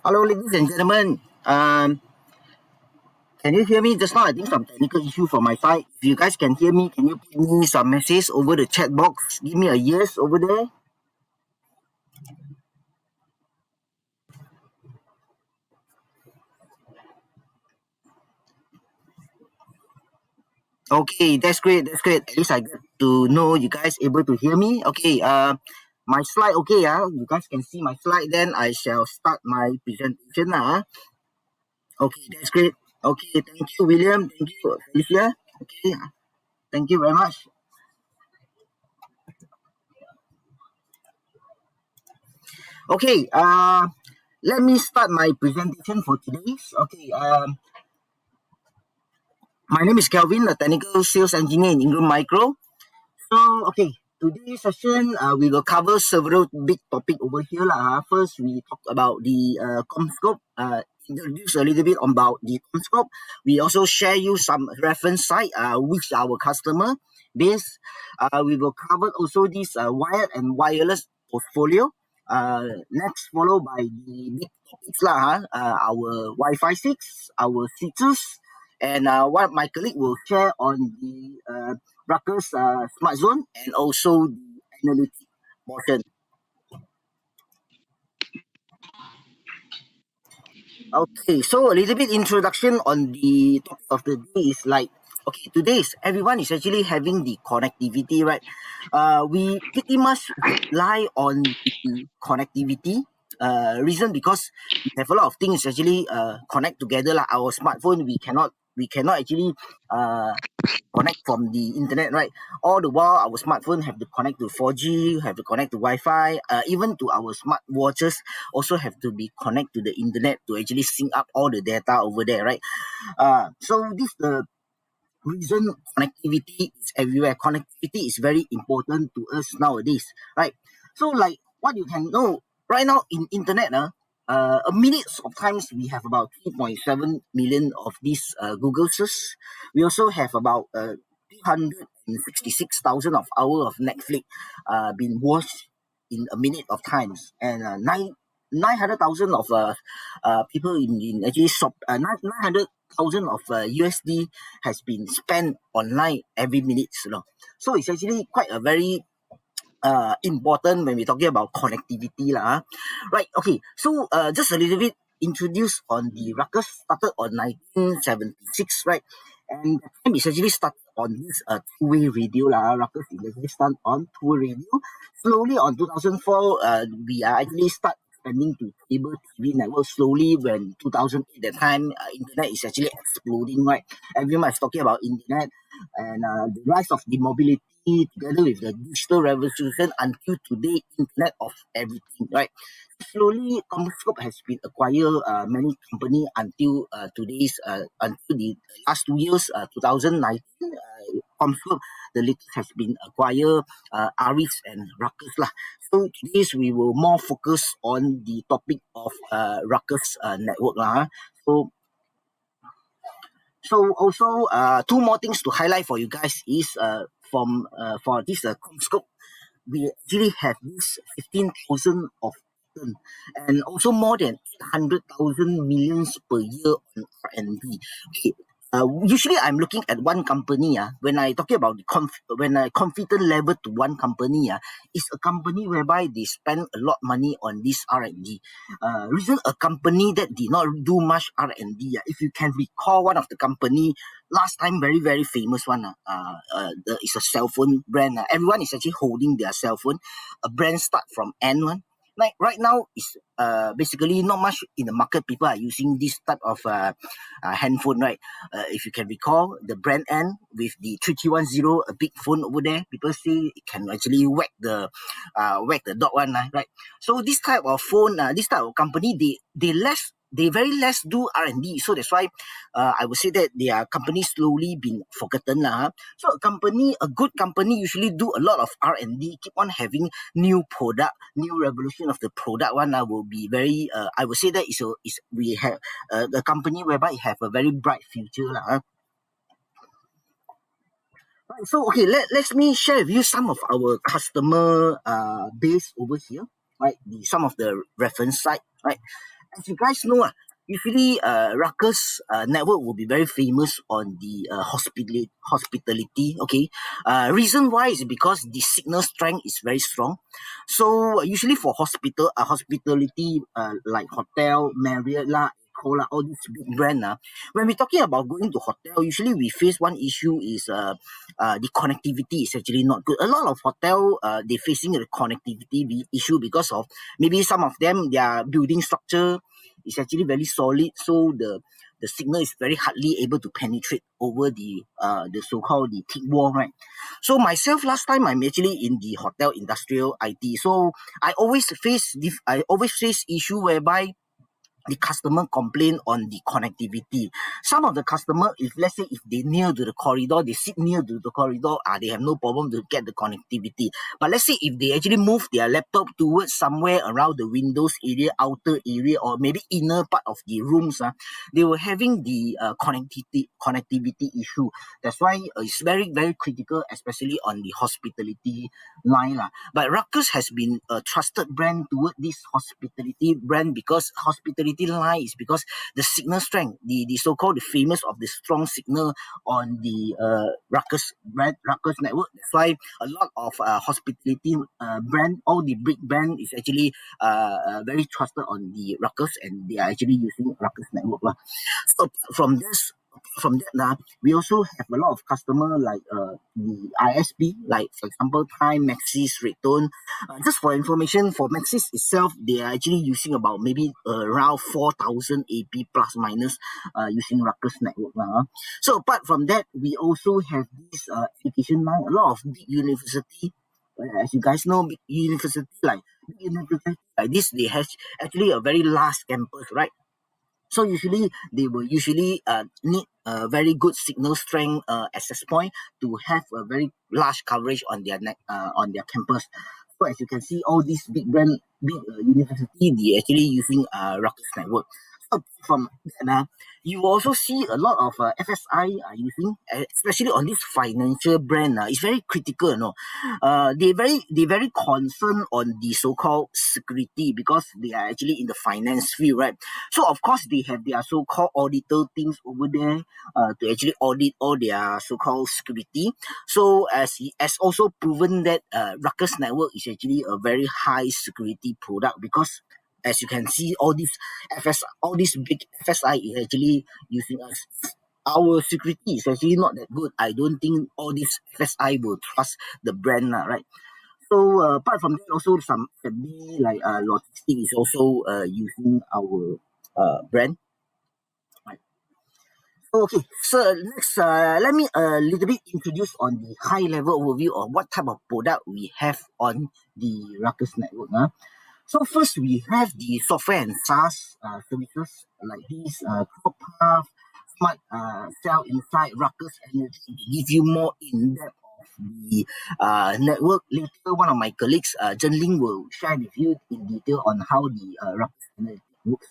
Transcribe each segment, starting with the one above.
Hello, ladies and gentlemen. Can you hear me? Just now, I think some technical issue from my side. If you guys can hear me, can you put me some message over the chat box? Give me a yes over there. Okay, that's great. That's great. At least I get to know you guys able to hear me. Okay. My slide. Okay. You guys can see my slide. Then I shall start my presentation. Okay, that's great. Okay, thank you, William. Thank you, Felicia. Okay, thank you very much. Okay. Let me start my presentation for today. Okay. My name is Calvyn, a technical sales engineer in Ingram Micro. So, okay, today's session, we will cover several big topic over here. First, we talk about the Commscope, introduce a little bit about the Commscope. We also share you some reference site, which our customer base. We will cover also this wired and wireless portfolio. Next, followed by the big topics, our Wi-Fi 6, our features, and what my colleague will share on the Ruckus Smart Zone and also the analytic portion. Okay, so a little bit introduction on the topic of the day is like, okay, today's everyone is actually having the connectivity, right? We pretty much rely on the connectivity. Reason because we have a lot of things actually connect together. Like our smartphone, we cannot actually connect from the internet, right? All the while, our smartphone have to connect to 4G, have to connect to Wi-Fi, even to our smart watches also have to be connect to the internet to actually sync up all the data over there, right? So this the reason connectivity is everywhere. Connectivity is very important to us nowadays, right? So like what you can know right now in internet, a minute of times we have about 3.7 million of these Google search. We also have about 266,000 of hours of Netflix been watched in a minute of times, and 900,000 of people in actually shop 900,000 of USD has been spent online every minute, So it's actually quite a very important when we're talking about connectivity right. Okay, so just a little bit introduced on the Ruckus started on 1976, right? And the time is actually started on this two-way radio Ruckus is actually started on two-way radio. Slowly on 2004, we are actually start expanding to cable TV network slowly. When 2008, that time internet is actually exploding, right? Everyone is talking about internet, and the rise of the mobility together with the digital revolution until today, internet of everything, right? Slowly, Commscope has been acquired many company until until the last 2 years, 2019. Commscope, the latest has been acquired Aris and Ruckus lah. So today we will more focus on the topic of Ruckus network So also two more things to highlight for you guys is from for this Commscope, we actually have this 15,000 of patent and also more than 800,000 millions per year on R&D. Okay. Usually, I'm looking at one company. When I talking about the when I confident level to one company, is a company whereby they spend a lot money on this R&D. Reason a company that did not do much R&D. If you can recall one of the company last time, very very famous one. It's a cell phone brand. Everyone is actually holding their cell phone. A brand start from N one. Like right now is basically not much in the market. People are using this type of handphone, right? If you can recall the brand N with the 3310, a big phone over there. People say it can actually whack the dog one, right? So this type of phone, this type of company, they very less do R&D. So that's why I would say that their company slowly been forgotten So a good company usually do a lot of R&D, keep on having new product, new revolution of the product one will be very. I would say that is we have the company whereby it have a very bright future Right, so okay, let me share with you some of our customer base over here, right? Some of the reference site, right? as you guys know, usually Ruckus network will be very famous on the hospitality. Okay, reason why is because the signal strength is very strong. So usually for hospitality, like hotel, Marriott lah, Cola, all these big brand, when we're talking about going to hotel, usually we face one issue is the connectivity is actually not good. A lot of hotel they facing a connectivity issue because of maybe some of them their building structure is actually very solid, so the signal is very hardly able to penetrate over the so-called the thick wall, right? So myself, last time I'm actually in the hotel industrial IT, so I always face issue whereby the customer complain on the connectivity. Some of the customer, if let's say if they near to the corridor, they sit near to the corridor, they have no problem to get the connectivity. But let's say if they actually move their laptop towards somewhere around the windows area, outer area, or maybe inner part of the rooms, they were having the connectivity issue. That's why it's very, very critical, especially on the hospitality line. But Ruckus has been a trusted brand toward this hospitality brand because hospitality line is because the signal strength, the so-called the famous of the strong signal on the Ruckus network. That's why a lot of hospitality brand, all the big brand is actually very trusted on the Ruckus, and they are actually using Ruckus network. So from that, we also have a lot of customer like the ISP, like for example Time, Maxis, Redtone. Just for information, for Maxis itself, they are actually using about maybe around 4,000 AP plus minus using Ruckus network. So apart from that, we also have this education line. A lot of big university, as you guys know, big university like this, they have actually a very large campus, right? So usually they will need a very good signal strength access point to have a very large coverage on their campus. So as you can see, all these big university, they actually using Ruckus network. So from that, you also see a lot of FSI are using, especially on this financial brand. It's very critical, they very concerned on the so-called security because they are actually in the finance field, right? So of course they have their so-called auditor teams over there to actually audit all their so-called security. So as also proven that Ruckus network is actually a very high security product because as you can see, all these big FSI is actually using us. Our security is actually not that good. I don't think all these FSI will trust the brand, right? So apart from that, also some F&B like logistics is also using our brand. Right. Okay, so next, let me a little bit introduce on the high level overview of what type of product we have on the Ruckus network. So first we have the software and SaaS services like these Cloud Path, Smart Cell Insight, Ruckus Energy to give you more in-depth of the network. Later, one of my colleagues, Zheng will share with you in detail on how the Ruckus Energy works.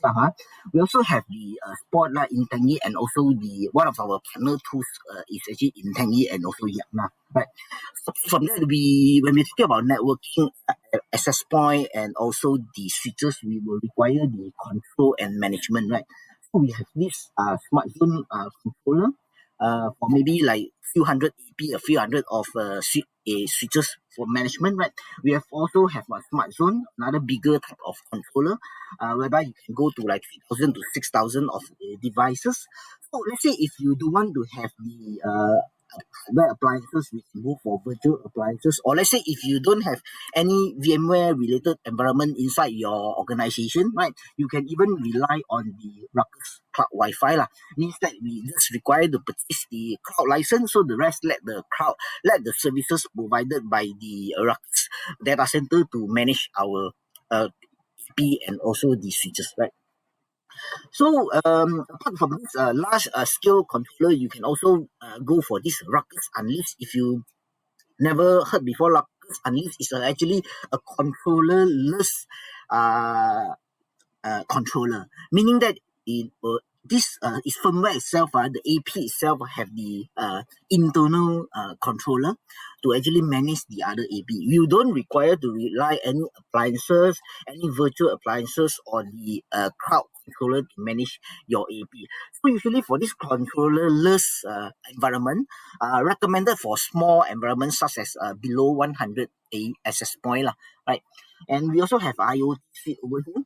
We also have the Spotlight Intengi, and also the one of our partner tools is actually Intengi and also Yakna. Right. So from that, when we talk about networking, access point, and also the switches, we will require the control and management, right? So we have this smart zone controller for maybe like few hundred AP, a few hundred of switches for management, right? We have also have a smart zone, another bigger type of controller, whereby you can go to like 3,000 to 6,000 of devices. So let's say if you do want to have the hardware appliances, we can go for virtual appliances. Or let's say if you don't have any VMware related environment inside your organization, right? You can even rely on the Ruckus Cloud Wi-Fi. Means that we just require to purchase the cloud license, so the rest let the services provided by the Ruckus data center to manage our EP and also the switches, right? So apart from this large scale controller, you can also go for this Ruckus Unleashed. If you never heard before, Ruckus Unleashed is actually a controllerless controller, meaning that this is firmware itself, the AP itself have the internal controller to actually manage the other AP. You don't require to rely any appliances, any virtual appliances or the cloud controller to manage your AP. So usually for this controllerless environment, recommended for small environments such as below 100 access point lah, right? And we also have IoT suite over here.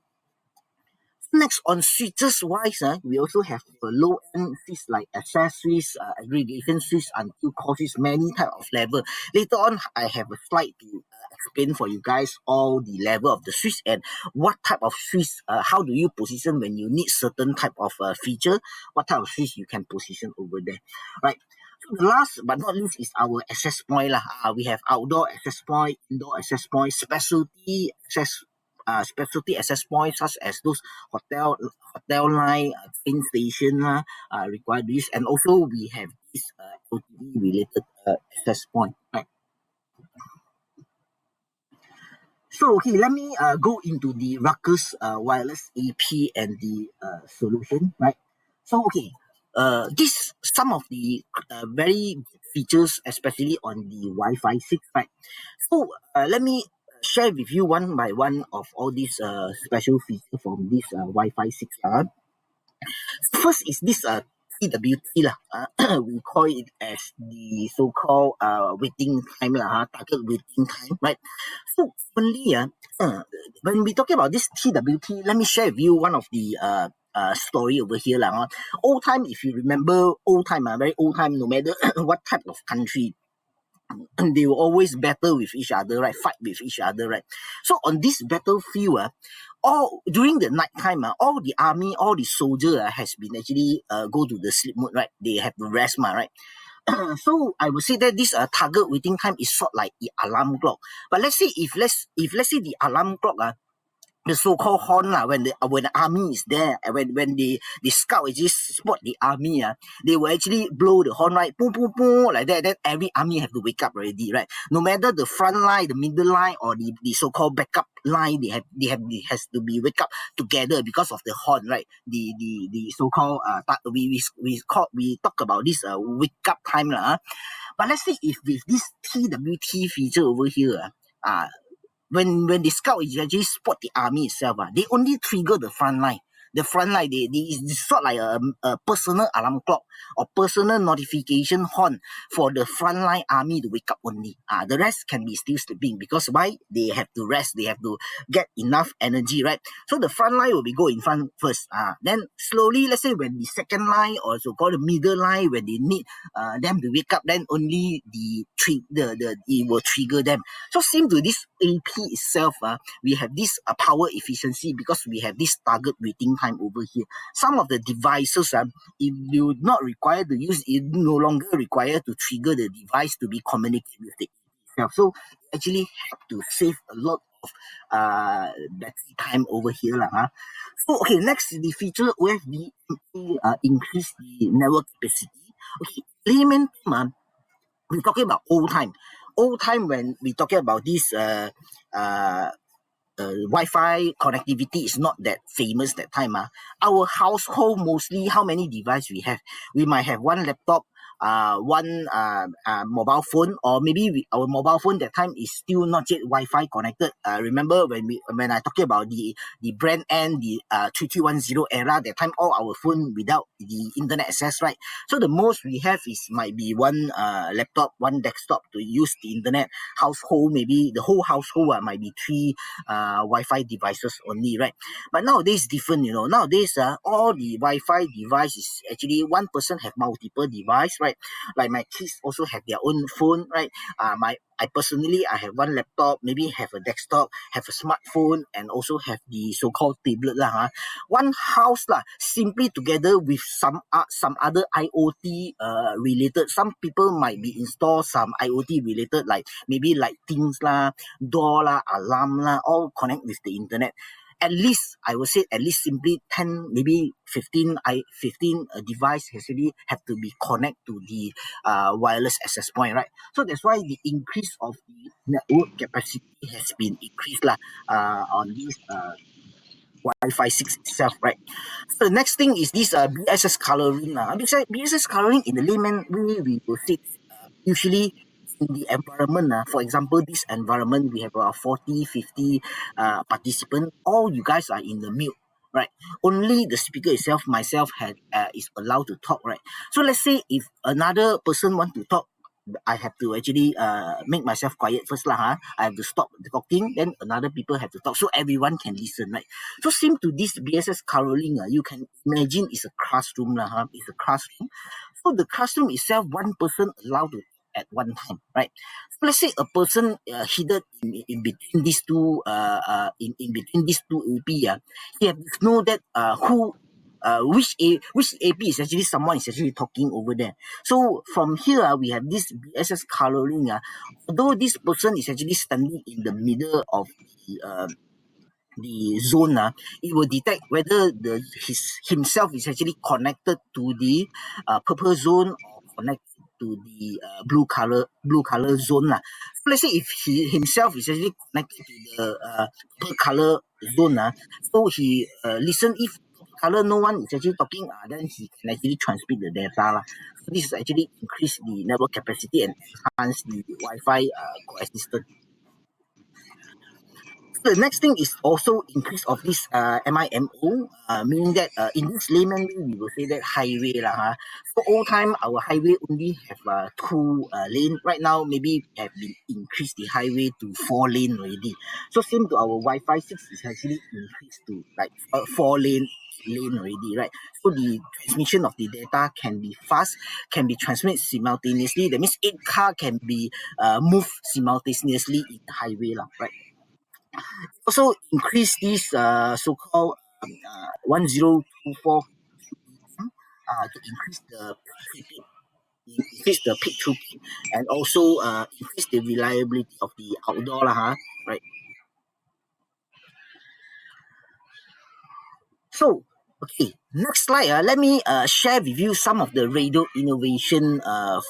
Next, on switches wise, we also have low end switch like accessories, aggregation switch, until core switch, many type of level. Later on, I have a slide to explain for you guys all the level of the switch and what type of switch, how do you position when you need certain type of feature, what type of switch you can position over there, right? So the last but not least is our access point lah. We have outdoor access point, indoor access point, specialty access points such as those hotel line, train station required this, and also we have this OTD related access point, right? So okay, let me go into the Ruckus wireless AP and the solution, right? So okay, this some of the very good features, especially on the Wi-Fi 6, right? So let me share with you one by one of all these special features from this Wi-Fi 6. First is this TWT lah. We call it as the so-called waiting time lah, target waiting time, right? So only when we talking about this TWT, let me share with you one of the story over here lah. Old time, if you remember, old time, very old time, no matter what type of country, and they will always battle with each other, right? Fight with each other, right? So on this battlefield, all during the night time, all the army, all the soldier has been actually go to the sleep mode, right? They have to rest, right? So I would say that this target waiting time is sort like the alarm clock. But let's say if let's say the alarm clock the so-called horn when the army is there, when the scout actually spot the army, they will actually blow the horn, right? Boom, boom, boom, like that. Then every army have to wake up already, right? No matter the front line, the middle line, or the so-called backup line, they has to be wake up together because of the horn, right? The so-called we talk about this wake up time lah. But let's say if with this TWT feature over here, when the scout is actually spot the army itself, they only trigger the front line. The front line, it's sort like a personal alarm clock or personal notification horn for the frontline army to wake up only. The rest can be still sleeping because why? They have to rest. They have to get enough energy, right? So the front line will be go in front first. Then slowly, let's say when the second line or so-called the middle line, when they need them to wake up, then only it will trigger them. So same to this AP itself, we have this power efficiency because we have this target waiting time over here. Some of the devices, if you not required to use, it no longer required to trigger the device to be communicated with the itself. So actually have to save a lot of battery time over here lah. So okay, next the feature OFD increase the network capacity. Okay, layman term, we're talking about old time. Old time when we talking about this Wi-Fi connectivity is not that famous that time. Our household mostly, how many devices we have? We might have one laptop, one mobile phone, or maybe our mobile phone that time is still not yet Wi-Fi connected. Remember when I talking about the brand and the 3310 era, that time all our phone without the internet access, right? So the most we have is might be one laptop, one desktop to use the internet. Household, maybe the whole household might be 3 Wi-Fi devices only, right? But nowadays different, nowadays all the Wi-Fi devices actually one person have multiple device, right? Like my kids also have their own phone, right? I personally, I have one laptop, maybe have a desktop, have a smartphone, and also have the so-called tablet lah. One house lah, simply together with some other IoT related. Some people might be install some IoT related, like maybe lightings lah, door lah, alarm lah, all connect with the internet. At least I would say at least simply 10, maybe 15 device actually have to be connect to the wireless access point, right? So that's why the increase of the network capacity has been increased lah on this Wi-Fi 6 itself, right? So the next thing is this BSS coloring. Besides BSS coloring in the layman way, we will say usually in the environment, for example, this environment, we have about 40, 50 participants. All you guys are in the mute, right? Only the speaker itself, myself, is allowed to talk, right? So let's say if another person want to talk, I have to actually make myself quiet first lah. I have to stop talking, then another people have to talk, so everyone can listen, right? So same to this BSS caroling, you can imagine it's a classroom lah. It's a classroom. So the classroom itself, one person allowed to at one time, right? So let's say a person hidden in between these two in between these two AP, he have to know that which AP is actually someone is actually talking over there. So from here, we have this BSS coloring. Although this person is actually standing in the middle of the zone, it will detect whether himself is actually connected to the purple zone or connected to the blue color zone. So let's say if he himself is actually connected to the purple color zone, so he listen if color no one is actually talking, then he can actually transmit the data. So this is actually increase the network capacity and enhance the Wi-Fi coexistence. The next thing is also increase of this MIMO, meaning that in this layman way, we will say that highway lah. So old time, our highway only have two lane. Right now, maybe have been increased the highway to 4 lane already. So same to our Wi-Fi 6 is actually increased to like 4 lane already, right? So the transmission of the data can be fast, can be transmitted simultaneously. That means 8 car can be moved simultaneously in the highway lah, right? Also increase this so-called 1024 to increase the peak throughput and also increase the reliability of the outdoor right? So okay, next slide. Let me share with you some of the radio innovation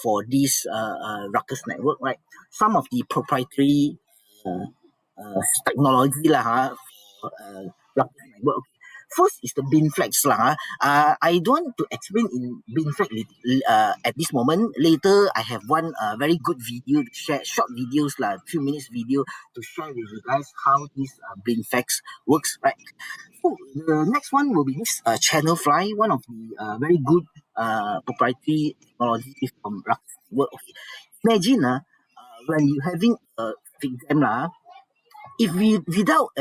for this Ruckus network, right? Some of the proprietary technology for Ruckus network. Okay. First is the bin flags I don't want to explain in bin flag at this moment. Later, I have one very good video to share, short videos few minutes video to share with you guys how this bin flags works, right? So the next one will be this channel fly, one of the very good proprietary technology from Ruckus network. Okay, imagine when you having a exam if we without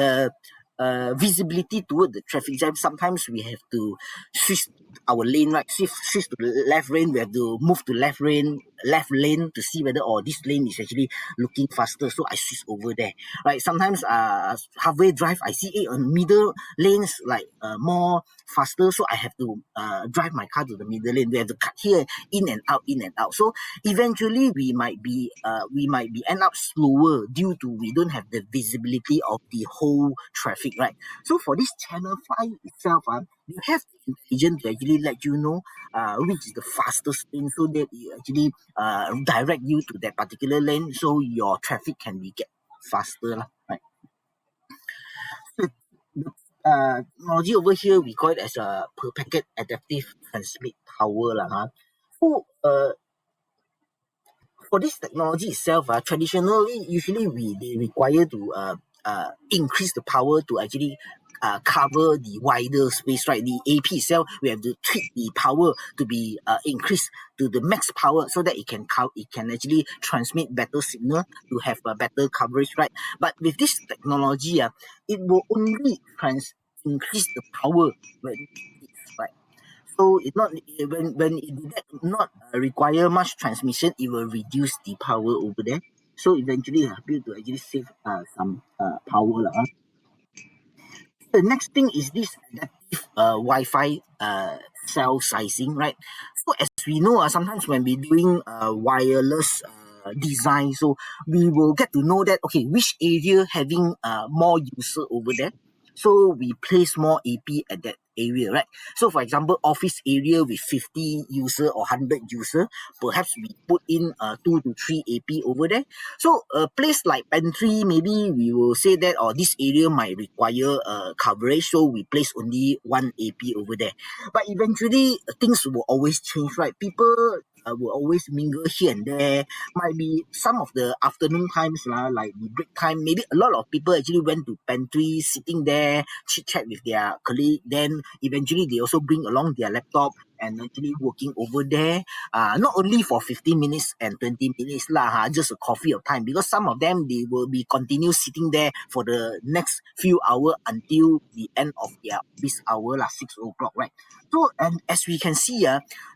visibility toward the traffic jam, sometimes we have to switch our lane, right? Switch to the left lane. We have to move to left lane to see whether this lane is actually looking faster. So I switch over there, right? Sometimes halfway drive, I see on middle lanes like more faster, so I have to drive my car to the middle lane. We have to cut here, in and out. So eventually we might be end up slower due to we don't have the visibility of the whole traffic, right? So for this channel 5 itself, you have the intelligence to actually let you know which is the fastest lane, so that it actually direct you to that particular lane, so your traffic can be get faster, right? So the technology over here, we call it as a per packet adaptive transmit power So for this technology itself, traditionally, usually they require to increase the power to actually cover the wider space, right? The AP itself, we have to tweak the power to be increased to the max power so that it can actually transmit better signal to have a better coverage, right? But with this technology, it will only increase the power when right? So it not when it not require much transmission, it will reduce the power over there. So eventually, help you to actually save some power The next thing is this adaptive Wi-Fi cell sizing, right? So as we know, sometimes when we're doing wireless design, so we will get to know that okay, which area having more user over there. So we place more AP at that area, right? So for example, office area with 50 user or 100 user, perhaps we put in 2 to 3 AP over there. So a place like pantry, maybe we will say that, or this area might require coverage, so we place only 1 AP over there. But eventually things will always change, right? People will always mingle here and there. Might be some of the afternoon times, like the break time, maybe a lot of people actually went to pantry, sitting there, chit chat with their colleague. Then eventually they also bring along their laptop and actually working over there, not only for 15 minutes and 20 minutes just a coffee of time, because some of them, they will be continue sitting there for the next few hours until the end of their office hour 6 o'clock, right? So, and as we can see,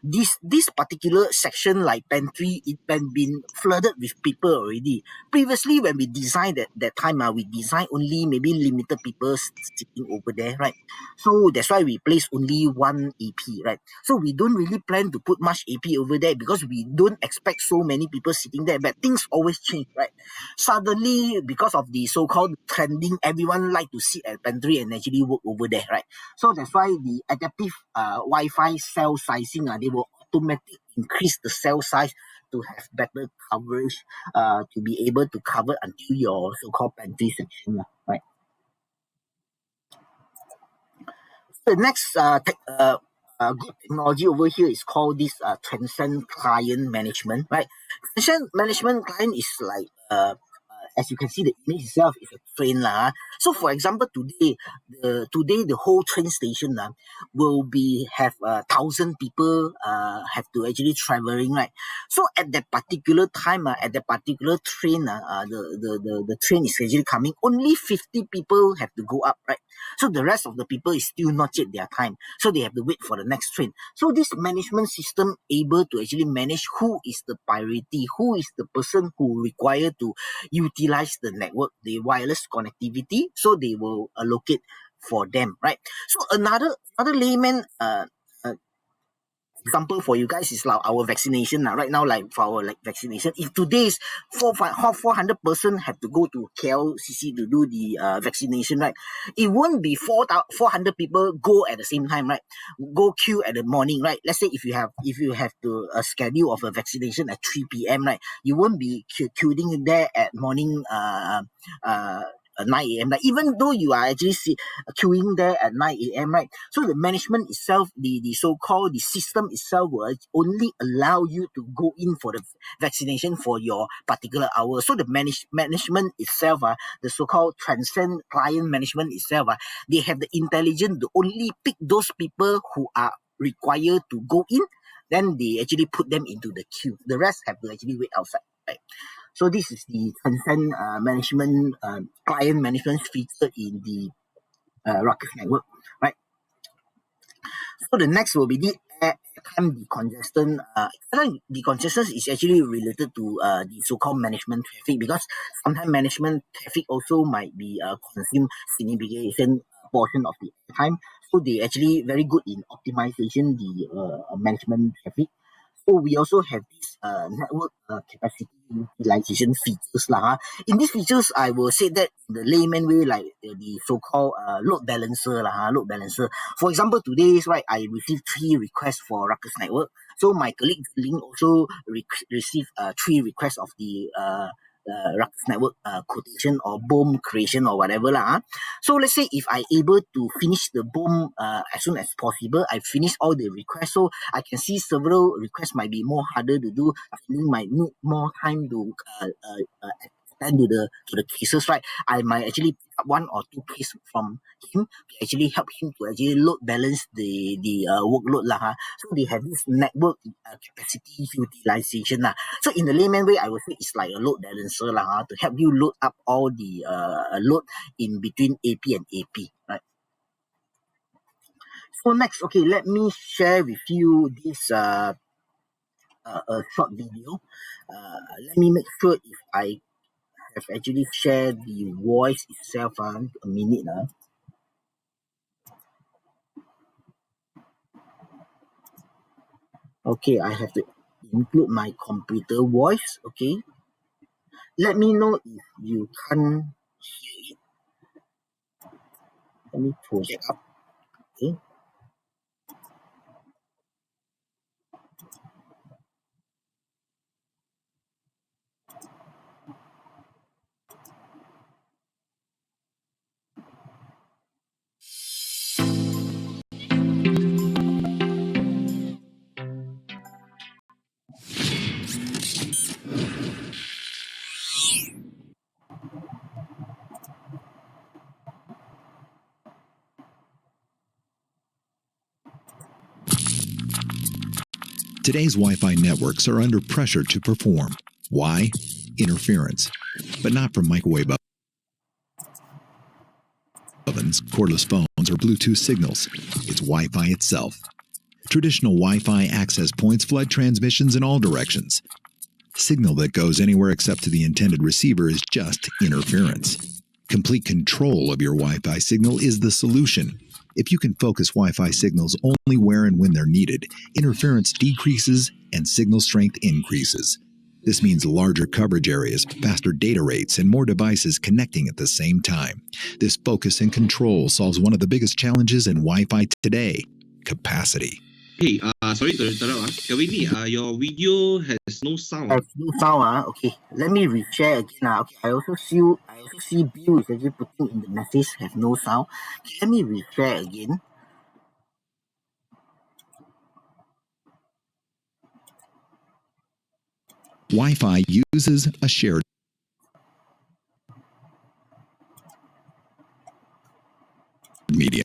this particular section like pantry, it can been flooded with people already. Previously, when we designed that time, we designed only maybe limited people sitting over there, right? So that's why we place only 1 AP, right? So we don't really plan to put much AP over there because we don't expect so many people sitting there. But things always change, right? Suddenly, because of the so-called trending, everyone like to sit at pantry and actually work over there, right? So that's why the adaptive Wi-Fi cell sizing, they will automatically increase the cell size to have better coverage, to be able to cover until your so-called pantry section, right? The next good technology over here is called this transcend client management, right? Transcend management client is like as you can see, the image itself is a train lah. So for example, today the whole train station will be have 1,000 people have to actually traveling, right? So at that particular time, at that particular train, the train is actually coming. Only 50 people have to go up, right? So the rest of the people is still not yet their time. So they have to wait for the next train. So this management system able to actually manage who is the priority, who is the person who require to utilize the network, the wireless connectivity. So they will allocate for them, right? So another layman example for you guys is like our vaccination right now, like for our vaccination. If today's 400 person have to go to KLCC to do the vaccination, right? It won't be 400 people go at the same time, right? Go queue at the morning, right? Let's say if you have to schedule of a vaccination at 3 p.m., right? You won't be queuing there at morning 9 a.m. Like even though you are actually queuing there at 9 a.m., right? So the management itself, the so-called the system itself will only allow you to go in for the vaccination for your particular hour. So the management itself, the so-called transcend client management itself, they have the intelligence to only pick those people who are required to go in. Then they actually put them into the queue. The rest have to actually wait outside, right? So this is the consent management, client management feature in the Ruckus network, right? So the next will be the airtime decongestion. Airtime decongestion is actually related to the so-called management traffic, because sometimes management traffic also might be consume significant portion of the airtime. So they actually very good in optimization the management traffic. So we also have this network capacity utilization features lah. In these features, I will say that in the layman way, like the so-called load balancer lah. Load balancer. For example, today, right, I received 3 requests for Ruckus network. So my colleague Zheng also received 3 requests of the Ruckus network quotation or BOM creation or whatever lah. So let's say if I able to finish the BOM as soon as possible, I finish all the requests. So I can see several requests might be more harder to do. I might need more time to attend to the cases, right? I might actually pick up 1 or 2 cases from him to actually help him to actually load balance the workload lah. So they have this network capacity utilization lah. So in the layman way, I would say it's like a load balancer lah, to help you load up all the load in between AP and AP, right? So next, okay, let me share with you this a short video. Let me make sure if I have actually shared the voice itself. A minute. Okay, I have to include my computer voice. Okay, let me know if you can't hear it. Let me project up. Okay. Today's Wi-Fi networks are under pressure to perform. Why? Interference. But not from microwave ovens, cordless phones, or Bluetooth signals. It's Wi-Fi itself. Traditional Wi-Fi access points flood transmissions in all directions. Signal that goes anywhere except to the intended receiver is just interference. Complete control of your Wi-Fi signal is the solution. If you can focus Wi-Fi signals only where and when they're needed, interference decreases and signal strength increases. This means larger coverage areas, faster data rates, and more devices connecting at the same time. This focus and control solves one of the biggest challenges in Wi-Fi today: capacity. Hey, sorry to interrupt. Calvyn, your video has no sound. Has no sound. Okay, let me reshare again. Okay, I also see Bill is actually putting in the message have no sound. Okay, let me reshare again. Wi-Fi uses a shared medium.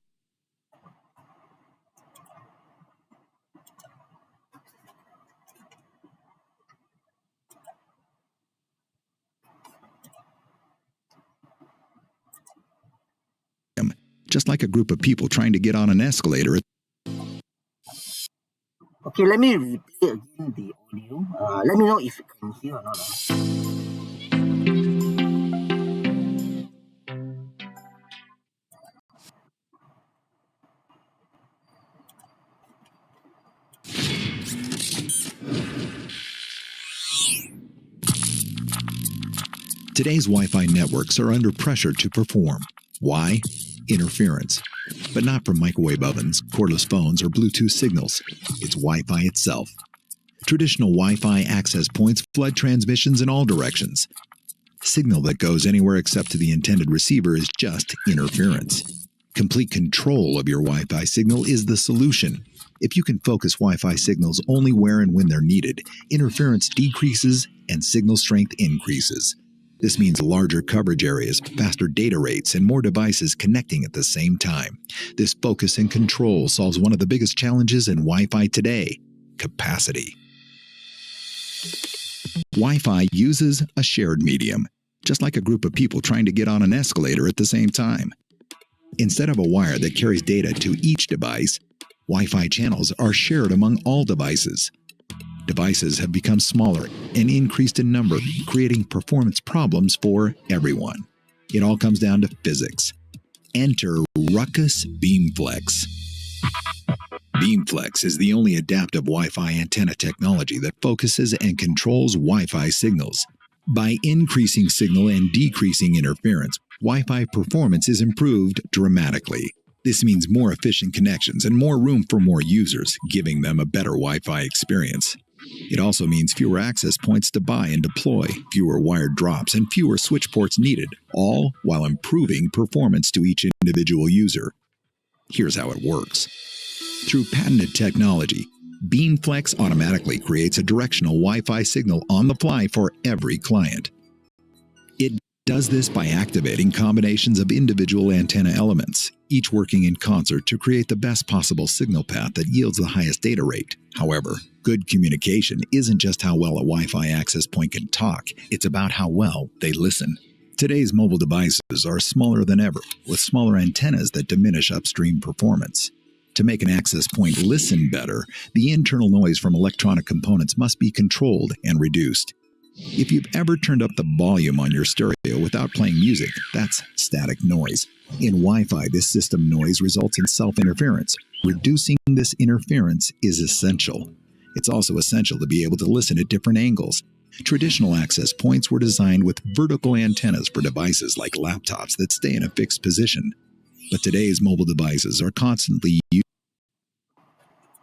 Just like a group of people trying to get on an escalator. Okay, let me replay again the audio. Let me know if you can hear or not. Today's Wi-Fi networks are under pressure to perform. Why? Interference. But not from microwave ovens, cordless phones, or Bluetooth signals. It's Wi-Fi itself. Traditional Wi-Fi access points flood transmissions in all directions. Signal that goes anywhere except to the intended receiver is just interference. Complete control of your Wi-Fi signal is the solution. If you can focus Wi-Fi signals only where and when they're needed, interference decreases and signal strength increases. This means larger coverage areas, faster data rates, and more devices connecting at the same time. This focus and control solves one of the biggest challenges in Wi-Fi today: capacity. Wi-Fi uses a shared medium, just like a group of people trying to get on an escalator at the same time. Instead of a wire that carries data to each device, Wi-Fi channels are shared among all devices. Devices have become smaller and increased in number, creating performance problems for everyone. It all comes down to physics. Enter Ruckus BeamFlex. BeamFlex is the only adaptive Wi-Fi antenna technology that focuses and controls Wi-Fi signals. By increasing signal and decreasing interference, Wi-Fi performance is improved dramatically. This means more efficient connections and more room for more users, giving them a better Wi-Fi experience. It also means fewer access points to buy and deploy, fewer wired drops, and fewer switch ports needed, all while improving performance to each individual user. Here's how it works. Through patented technology, BeamFlex automatically creates a directional Wi-Fi signal on the fly for every client. It does this by activating combinations of individual antenna elements, each working in concert to create the best possible signal path that yields the highest data rate. However, good communication isn't just how well a Wi-Fi access point can talk, it's about how well they listen. Today's mobile devices are smaller than ever, with smaller antennas that diminish upstream performance. To make an access point listen better, the internal noise from electronic components must be controlled and reduced. If you've ever turned up the volume on your stereo without playing music, that's static noise. In Wi-Fi, this system noise results in self-interference. Reducing this interference is essential. It's also essential to be able to listen at different angles. Traditional access points were designed with vertical antennas for devices like laptops that stay in a fixed position. But today's mobile devices are constantly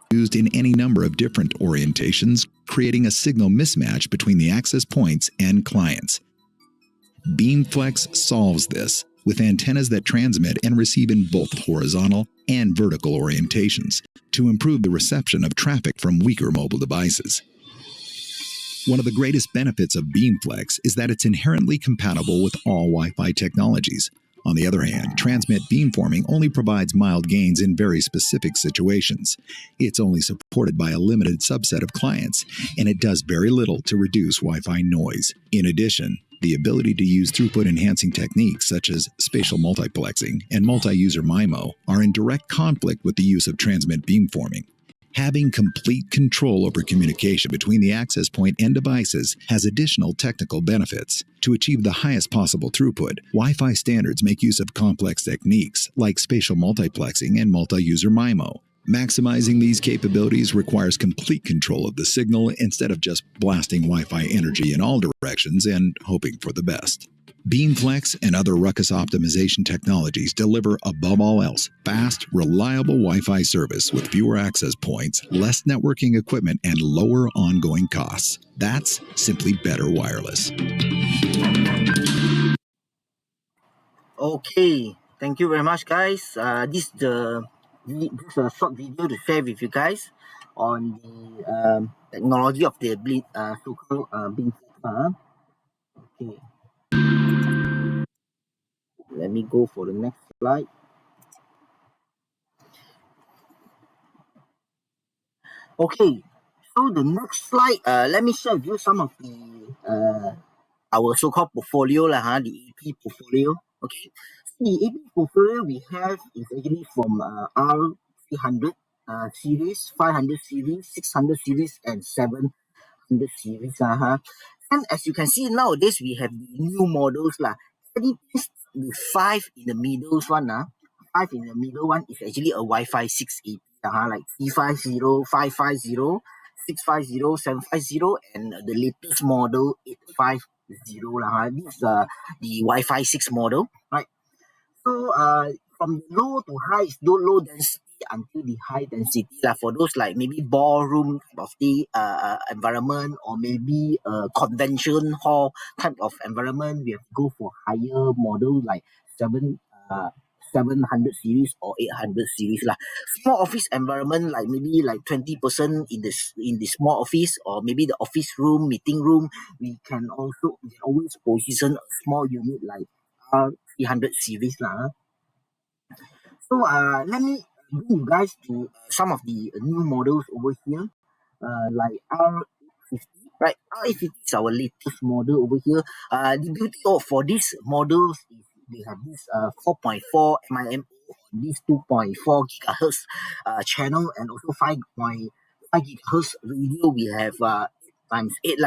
used in any number of different orientations, creating a signal mismatch between the access points and clients. BeamFlex solves this with antennas that transmit and receive in both horizontal and vertical orientations to improve the reception of traffic from weaker mobile devices. One of the greatest benefits of BeamFlex is that it's inherently compatible with all Wi-Fi technologies, On the other hand, transmit beamforming only provides mild gains in very specific situations. It's only supported by a limited subset of clients, and it does very little to reduce Wi-Fi noise. In addition, the ability to use throughput-enhancing techniques such as spatial multiplexing and multi-user MIMO are in direct conflict with the use of transmit beamforming. Having complete control over communication between the access point and devices has additional technical benefits. To achieve the highest possible throughput, Wi-Fi standards make use of complex techniques like spatial multiplexing and multi-user MIMO. Maximizing these capabilities requires complete control of the signal instead of just blasting Wi-Fi energy in all directions and hoping for the best. Beamflex and other Ruckus optimization technologies deliver, above all else, fast, reliable Wi-Fi service with fewer access points, less networking equipment, and lower ongoing costs. That's simply better wireless. Okay, thank you very much, guys. This is a short video to share with you guys on the technology of the so-called beamflex. Okay. Let me go for the next slide. Okay, so the next slide, let me share with you some of the our so-called portfolio the AP portfolio. Okay, so the AP portfolio we have is actually from R300 series, 500 series, 600 series, and 700 series. And as you can see nowadays, we have the new models Actually, the 5 in the middle one 5 in the middle one is actually a Wi-Fi 680 like 350, 550, 650, 750, and the latest model 850 This is the Wi-Fi 6 model, right? So from low to high is low density until the high density for those like maybe ballroom type of the environment, or maybe a convention hall type of environment. We have to go for higher model like 700 series or 800 series Small office environment, like maybe like 20 person in the small office, or maybe the office room, meeting room, we can always position a small unit like R300 series So let me bring you guys to some of the new models over here, like R50, right? R50 is our latest model over here. The beauty for these models is they have this 4.4 MIMO, this 2.4 gigahertz channel, and also 5.5 gigahertz radio. We have times 8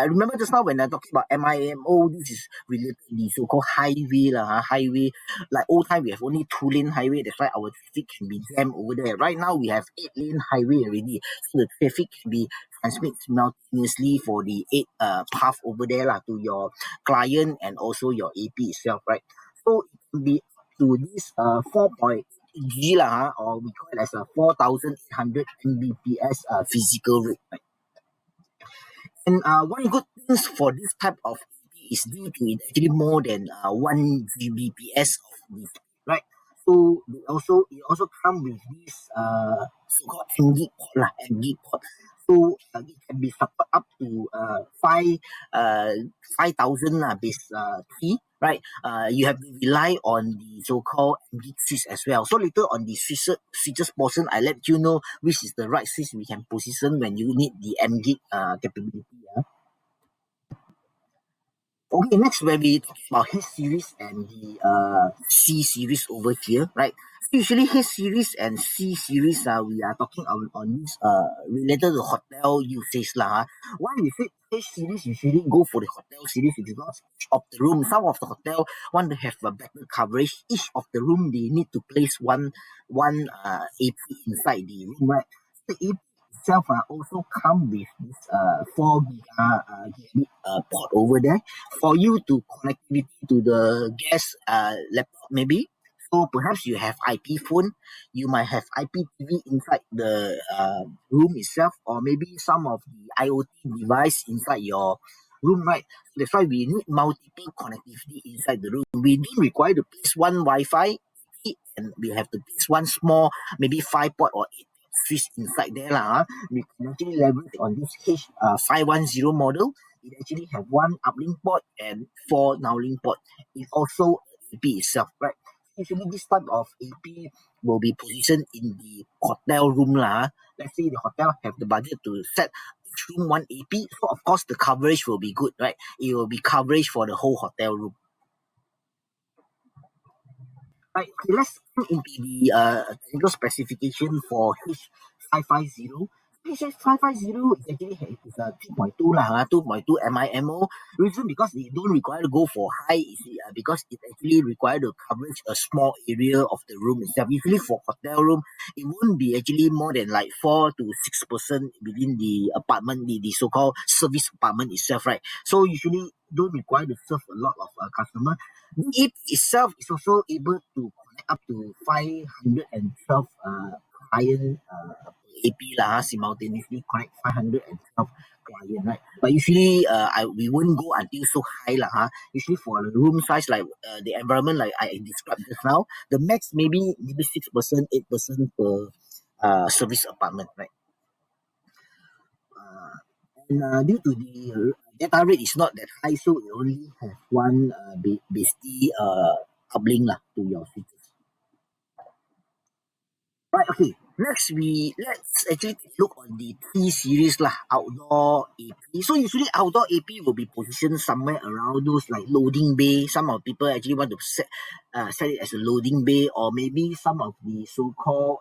Remember just now when I talked about MIMO, this is related to the so-called highway highway. Like old time we have only 2-lane highway, that's why our traffic can be jammed over there. Right now we have 8-lane highway already, so the traffic can be transmitted simultaneously for the 8 path over there to your client and also your AP itself, right? So it can be to this 4.8 G or we call it as a 4,800 Mbps physical rate, right? And one good things for this type of EP is due to it actually more than 1 Gbps of this, right? So it also come with this so-called MG port MG port. So it can be support up to 5,000 base T, right? You have to rely on the so-called MG switch as well. So later on the switches portion, I let you know which is the right switch we can position when you need the MG capability. Okay, next when we talk about H series and the C series over here, right? So usually H series and C series, we are talking on this related to hotel usage Why we say H series usually go for the hotel series is because each of the room, some of the hotel want to have a better coverage. Each of the room they need to place one AP inside the room, right? The AP itself also come with this 4 gigabit port over there for you to connectivity to the guest laptop maybe. So perhaps you have IP phone, you might have IPTV inside the room itself, or maybe some of the IoT device inside your room, right? That's why we need multiple connectivity inside the room. We don't require to place one Wi-Fi, and we have to place one small, maybe 5-port or 8 switch inside there We can actually leverage on this H510 model. It actually have one uplink port and 4 downlink port. It also AP itself, right? Usually this type of AP will be positioned in the hotel room lah. Let's say the hotel have the budget to set each room one AP, so of course the coverage will be good, right? It will be coverage for the whole hotel room. Right, okay, let's go into the technical specification for H550. H550 is actually is a 2.2 lah, 2.2 MIMO. Reason because it don't require to go for high, because it actually require to coverage a small area of the room itself. Usually for hotel room, it won't be actually more than like 4 to 6% within the apartment, the so-called service apartment itself, right? So usually don't require to serve a lot of customer. The AP itself is also able to connect up to 512 client AP lah, simultaneously connect 512 client, right? But usually we won't go until so high lah. Usually for the room size like the environment like I described just now, the max maybe 6%, 8% per service apartment, right? And due to the data rate is not that high, so it only have one basically uplink lah to your features. Right, okay. Next, let's actually take a look on the T series lah, outdoor AP. So usually outdoor AP will be positioned somewhere around those like loading bay. Some of people actually want to set it as a loading bay, or maybe some of the so-called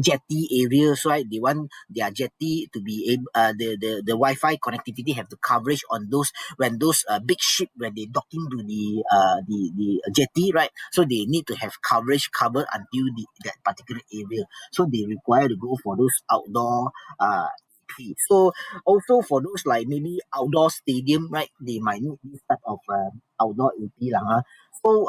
jetty areas, right? They want their jetty to be able, the Wi-Fi connectivity have the coverage on those when those big ship when they docking to the jetty, right? So they need to have coverage covered until that particular area. So they require to go for those outdoor AP. So also for those like maybe outdoor stadium, right? They might need this type of outdoor AP lah. So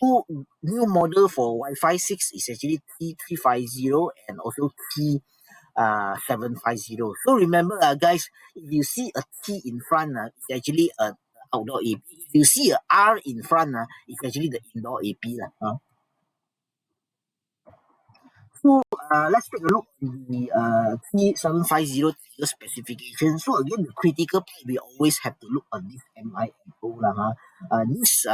two new model for Wi-Fi 6 is actually T350 and also T750. So remember guys, if you see a T in front, it's actually a outdoor AP. If you see a R in front, it's actually the indoor AP lah. So let's take a look at the T750 specification. So again, the critical part, we always have to look at this MIMO lah. This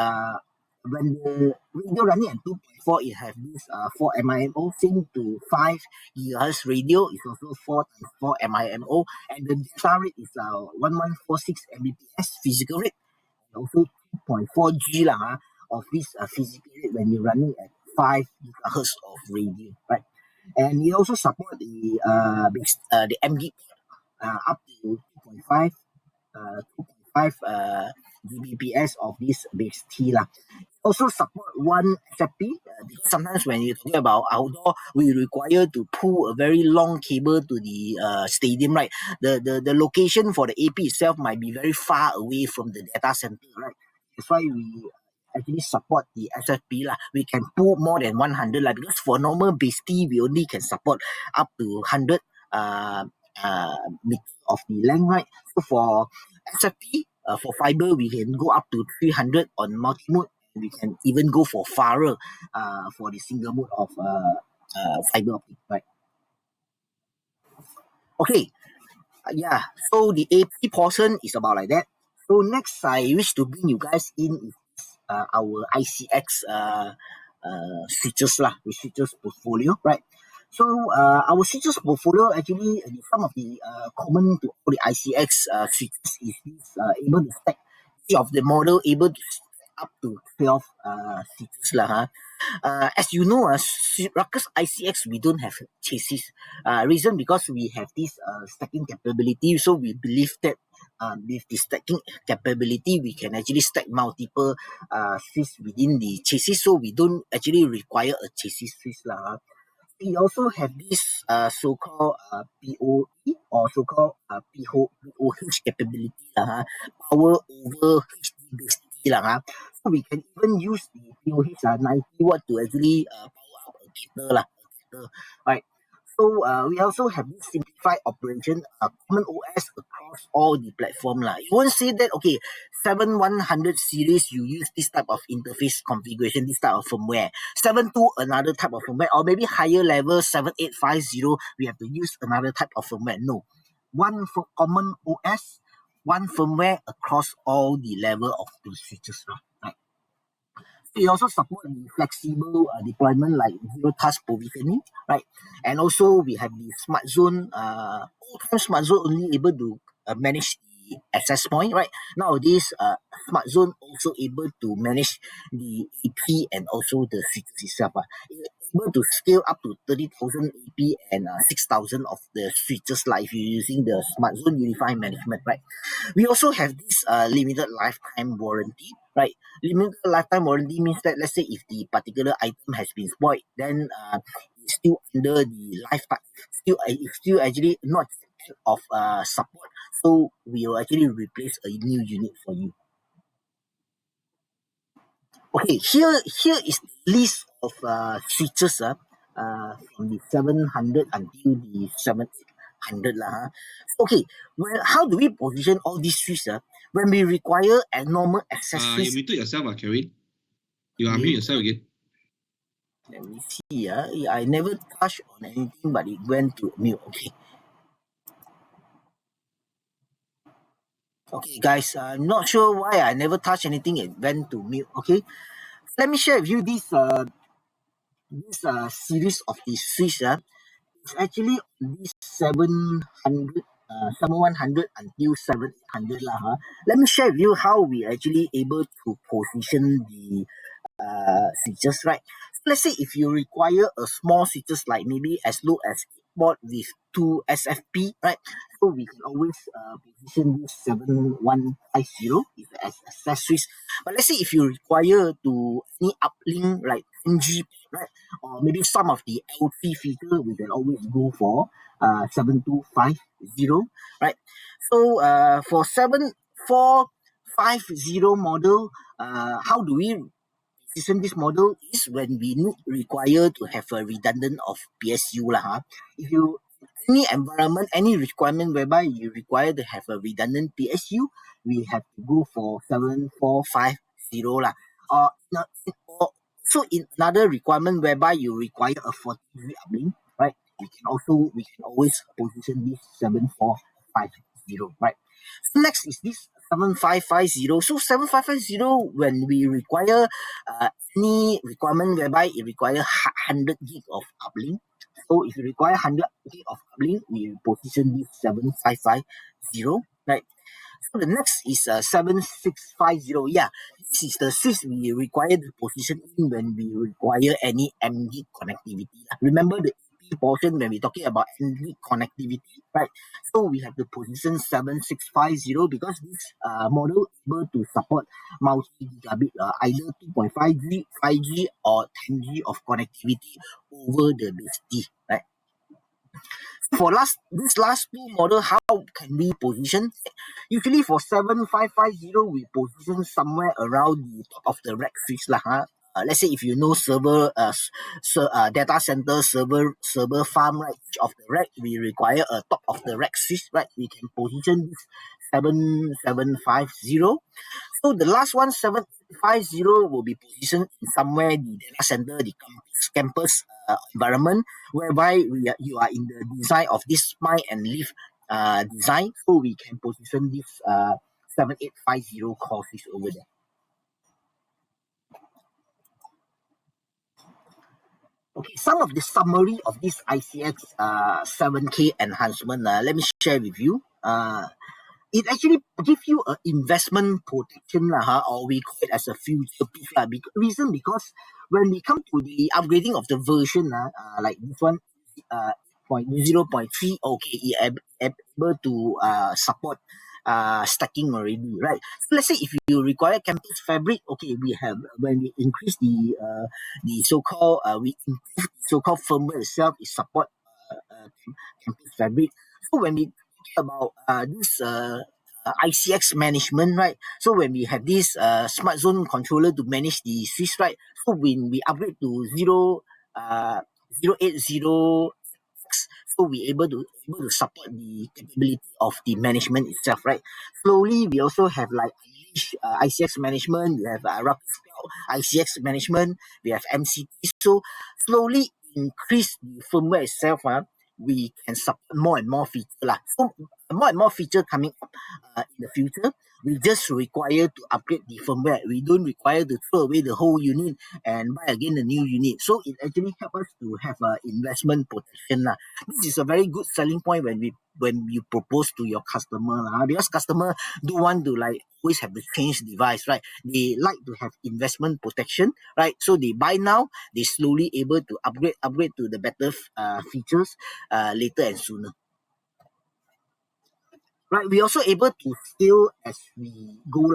when the radio running at 2.4, it has this 4 MIMO sync to 5 GHz radio. It's also 4 times 4 MIMO, and the data rate is 1146 Mbps physical rate, and also 2.4 G lah of this physical rate when you're running at 5 GHz of radio, right? And it also support the MGig up to 2.5 Gbps of this base T lah. Also support one SFP because sometimes when you're talking about outdoor, we require to pull a very long cable to the stadium, right? The location for the AP itself might be very far away from the data center, right? That's why we actually support the SFP lah. We can pull more than 100 lah, because for normal base T, we only can support up to 100 meter of the length, right? So for SFP, for fiber, we can go up to 300 on multi-mode. We can even go for farther for the single mode of fiber optic, right? Okay, yeah. So the AP portion is about like that. So next, I wish to bring you guys in our ICX switches lah, the switches portfolio, right? So our switches portfolio actually some of the common to all the ICX switches is this able to stack each of the model able to up to 12 switches lah. As you know, Ruckus ICX we don't have chassis. Reason because we have this stacking capability. So we believe that with the stacking capability, we can actually stack multiple switches within the chassis. So we don't actually require a chassis switch lah. We also have this so-called PoE or so-called PoH capability lah. Power over HD lah. So we can even use the PoH 90 watt to actually power up a gator lah, right? So we also have this simplified operation, common OS across all the platform lah. You won't say that okay, 7100 series you use this type of interface configuration, this type of firmware. 72 another type of firmware, or maybe higher level 7850 we have to use another type of firmware. No, one for common OS, one firmware across all the level of the switches, right? We also support the flexible deployment like zero task provisioning, right? And also we have the smart zone. Old-time smart zone only able to manage the access point, right? Nowadays, smart zone also able to manage the AP and also the switches itself. Able to scale up to 30,000 AP and 6,000 of the switches like if you're using the smart zone unified management, right? We also have this limited lifetime warranty, right? Limited lifetime warranty means that let's say if the particular item has been spoiled, then it's still under the lifetime, it's still actually not end of support. So we will actually replace a new unit for you. Okay, here is the list of switches from the 700 until the 700 lah. Okay, well, how do we position all these switches when we require abnormal You accessories? muted yourself, Calvyn. You Okay. unmute yourself again. Let me see. I never touched on anything, but it went to mute. Okay. Okay, guys, I'm not sure why I never touched anything. It went to mute. Okay. Let me share with you this series of the switch. It's actually on this 700, 7100 until 7800 lah. Let me share with you how we actually able to position the switches, right? So let's say if you require a small switches like maybe as low as board with 2 SFP, right? So we can always position this 7150 is as accessories. But let's say if you require to any uplink like 10G, right? Or maybe some of the L3 feature, we can always go for 7250, right? So for 7450 model, how do we position this model is when we require to have a redundant of PSU lah. If you any environment, any requirement whereby you require to have a redundant PSU, we have to go for 7450 lah. So in another requirement whereby you require a 40 uplink, right? We can always position this 7450, right? So next is this 7550. So 7550 when we require any requirement whereby it require 100 gig of uplink. So if you require 100 gig of uplink, we position this 7550, right? So the next is 7650. Yeah, this is the switch we require to position in when we require any MD connectivity. Remember the EP portion when we're talking about MD connectivity, right? So we have to position 7650 because this model able to support multi-gigabit either 2.5G, 5G or 10G of connectivity over the base T, right? For this last two model, how can we position? Usually for 7550, we position somewhere around the top of the rack switch lah. Let's say if you know server, data center server farm, right? Each of the rack we require a top of the rack switch, right? We can position this 7750. So the last one, 750, will be positioned in somewhere the data center, the campus environment, whereby you are in the design of this spine and leaf design. So we can position this 7850 core switch over there. Okay, some of the summary of this ICX 7K enhancement, let me share with you. It actually gives you an investment protection or we call it as a future proof reason because when we come to the upgrading of the version like this one 0.3, okay, it able to support stacking already, right? So let's say if you require campus fabric, okay, we have when we increase the so-called we improve the so-called firmware itself, it support campus fabric. So when we talk about this ICX management, right? So when we have this smart zone controller to manage the switch, right? So when we upgrade to 080, so we able to support the capability of the management itself, right? Slowly, we also have like ICX management, we have Ruckus ICX management, we have MCT. So slowly increase the firmware itself, we can support more and more features. So more and more feature coming up in the future. We just require to upgrade the firmware. We don't require to throw away the whole unit and buy again the new unit. So it actually helps us to have investment protection lah. This is a very good selling point when you propose to your customer lah, because customer don't want to like always have to change device, right? They like to have investment protection, right? So they buy now, they slowly able to upgrade to the better features later and sooner. Right, we also able to scale as we go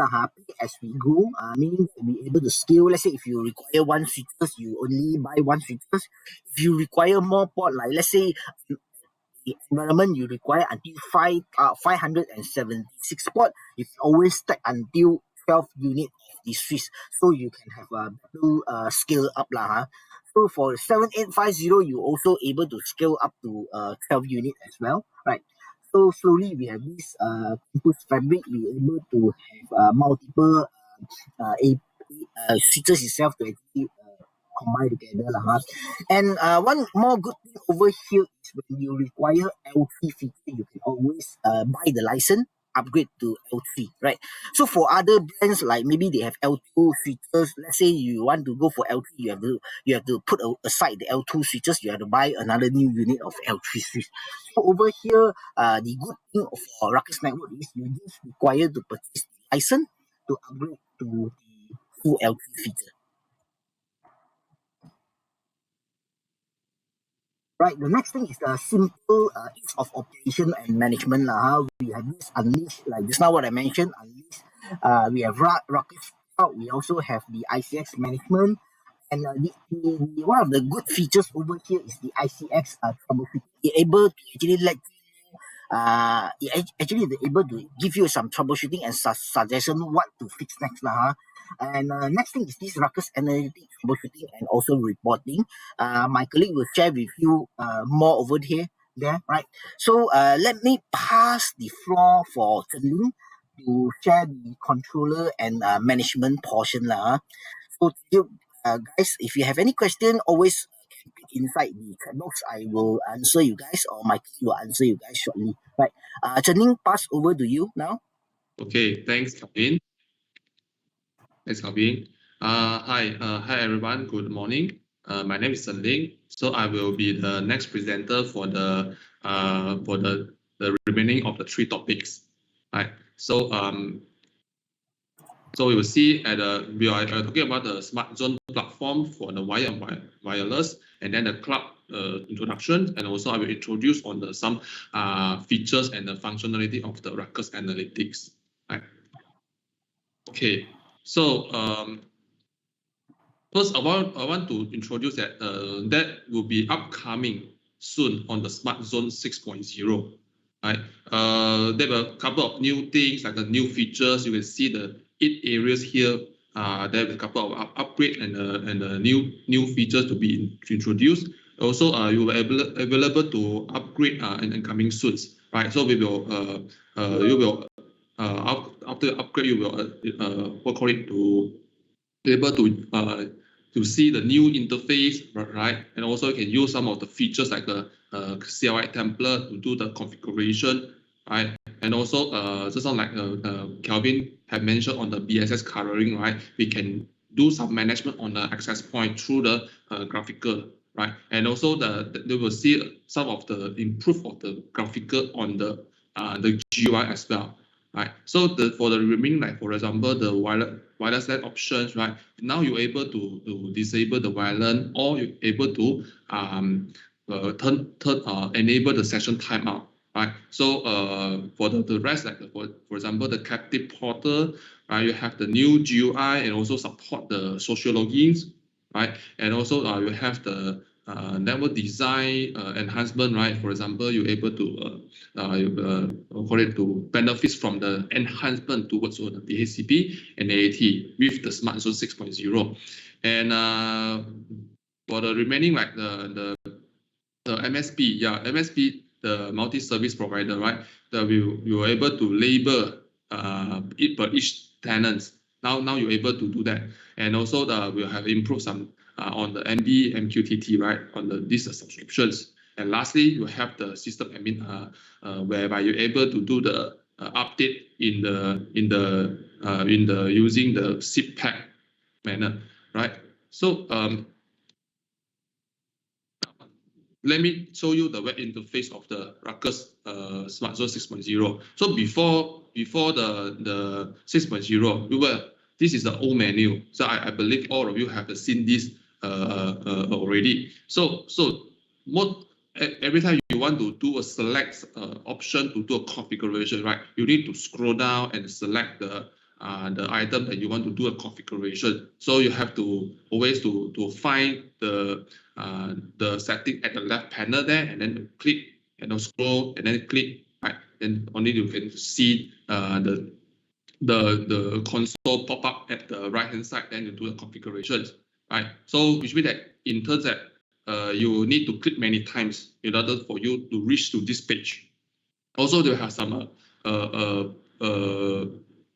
as we go, meaning that we able to scale. Let's say if you require one switches, you only buy one switches. If you require more port, like let's say the environment you require until 576 port, you can always stack until 12 unit of the switch, so you can have a better scale up lah. So for 7850, you also able to scale up to 12 unit as well, right? So slowly we have this campus fabric. We able to have multiple switches itself to actually combine together lah. And one more good thing over here is when you require L3 feature, you can always buy the license, upgrade to L3, right? So for other brands, like maybe they have L2 switches, let's say you want to go for L3, you have to put aside the L2 switches, you have to buy another new unit of L3 switch. So over here, the good thing for Ruckus Network is you just require to purchase the license to upgrade to the full L3 feature. Right, the next thing is the simple ease of operation and management. We have this Unleash, like just now what I mentioned, Unleash. We have Ruckus Cloud. We also have the ICX management. And the one of the good features over here is the ICX troubleshooting. You're able to actually let actually they're able to give you some troubleshooting and suggestion what to fix next lah. And next thing is this Ruckus analytics troubleshooting and also reporting. My colleague will share with you more over there, right? So let me pass the floor for Zheng to share the controller and management portion lah. So you guys, if you have any question, always inside the chat box. I will answer you guys, or my team will answer you guys shortly. Right. Zheng, pass over to you now. Okay, thanks, Calvyn. Hi everyone. Good morning. My name is Zheng. So I will be the next presenter for the remaining of the three topics. Right. So we will see we are talking about the Smart Zone platform for the wire and wireless, and then the cloud introduction, and also I will introduce on some features and the functionality of the Ruckus analytics. Right. Okay. So first, I want to introduce that that will be upcoming soon on the Smart Zone 6.0. Right. There are a couple of new things, like the new features. You can see the 8 areas here. There are a couple of upgrade and new features to be introduced. Also, you will be available to upgrade and coming soon. Right. So we will you will after upgrade, you will work on it to be able to see the new interface, right? And also you can use some of the features like the CLI template to do the configuration, right? And also just like Calvyn had mentioned on the BSS coloring, right? We can do some management on the access point through the graphical, right? And also they will see some of the improve of the graphical on the GUI as well. Right. So for the remaining, like for example, the wireless LAN options, right? Now you're able to disable the wireless, or you're able to enable the session timeout, right? So for the rest, like for example, the captive portal, right? You have the new GUI and also support the social logins, right? And also you have the network design enhancement, right? For example, you're able to to benefits from the enhancement towards the DHCP and AAT with the Smart Zone 6.0. And for the remaining, like the MSP, MSP, the multi-service provider, right? You are able to label it per each tenant. Now you're able to do that, and also we'll have improved some on the MQTT, right? On these subscriptions. And lastly, you have the system admin, whereby you're able to do the update in the using the zip pack manner, right? So let me show you the web interface of the Ruckus Smart Zone 6.0. So before the 6.0, this is the old menu. So I believe all of you have seen this already. So every time you want to do a select option to do a configuration, right? You need to scroll down and select the item that you want to do a configuration. So you have to always to find the setting at the left panel there, and then click and then scroll and then click, right? Then only you can see the console pop up at the right hand side. Then you do the configurations, right? So which means that in terms that you need to click many times in order for you to reach to this page. Also, they have some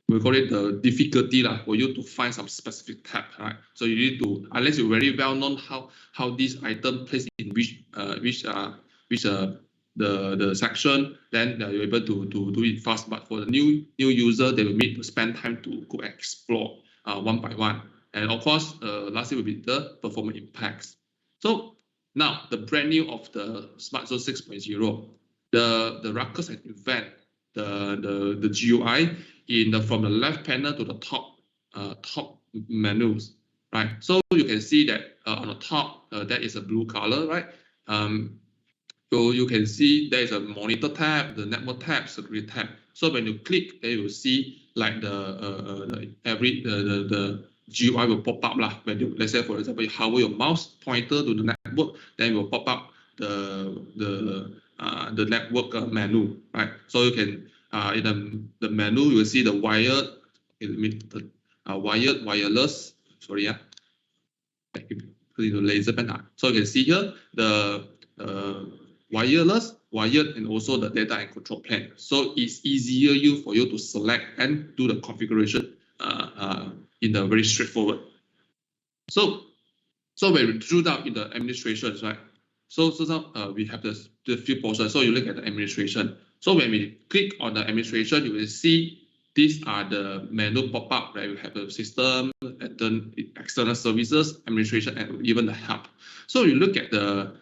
we call it the difficulty for you to find some specific tab, right? So you need to, unless you're very well known how this item plays in which the section, then you're able to do it fast. But for the new user, they will need to spend time to go explore one by one. And of course, lastly will be the performance impacts. So now the brand new of the Smart Zone 6.0, the Ruckus has event the GUI from the left panel to the top menus, right? So you can see that on the top that is a blue color, right? So you can see there is a monitor tab, the network tab, security tab. So when you click, then you will see like the GUI will pop up lah. When you, let's say for example, you hover your mouse pointer to the network, then it will pop up the network menu, right? So you can in the menu you will see the wired, wireless. Sorry, yeah. Laser band. So you can see here the wireless, wired, and also the data and control plan. So it's easier for you to select and do the configuration in a very straightforward. So when we drew down in the administrations, right? So now we have the few portions. So you look at the administration. So when we click on the administration, you will see these are the menu pop up, right? We have the system, and then external services, administration, and even the help. So you look at the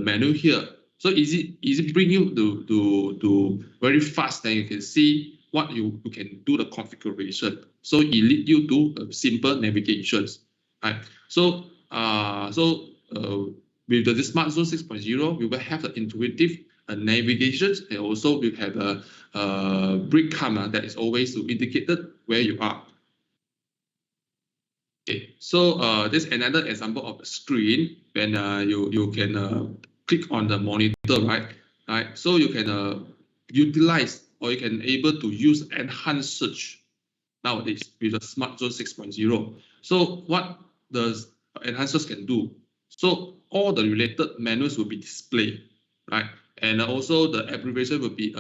menu here. So easy bring you to very fast. Then you can see what you can do the configuration. So it lead you to simple navigations, right? So with the Smart Zone 6.0, we will have the intuitive navigations, and also we have a breadcrumb that is always indicated where you are. Okay, so this is another example of the screen when you can click on the monitor, right? So you can utilize, or you can able to use enhanced search nowadays with the Smart Zone 6.0. So what does enhanced search can do? So all the related menus will be displayed, right? And also the abbreviation will be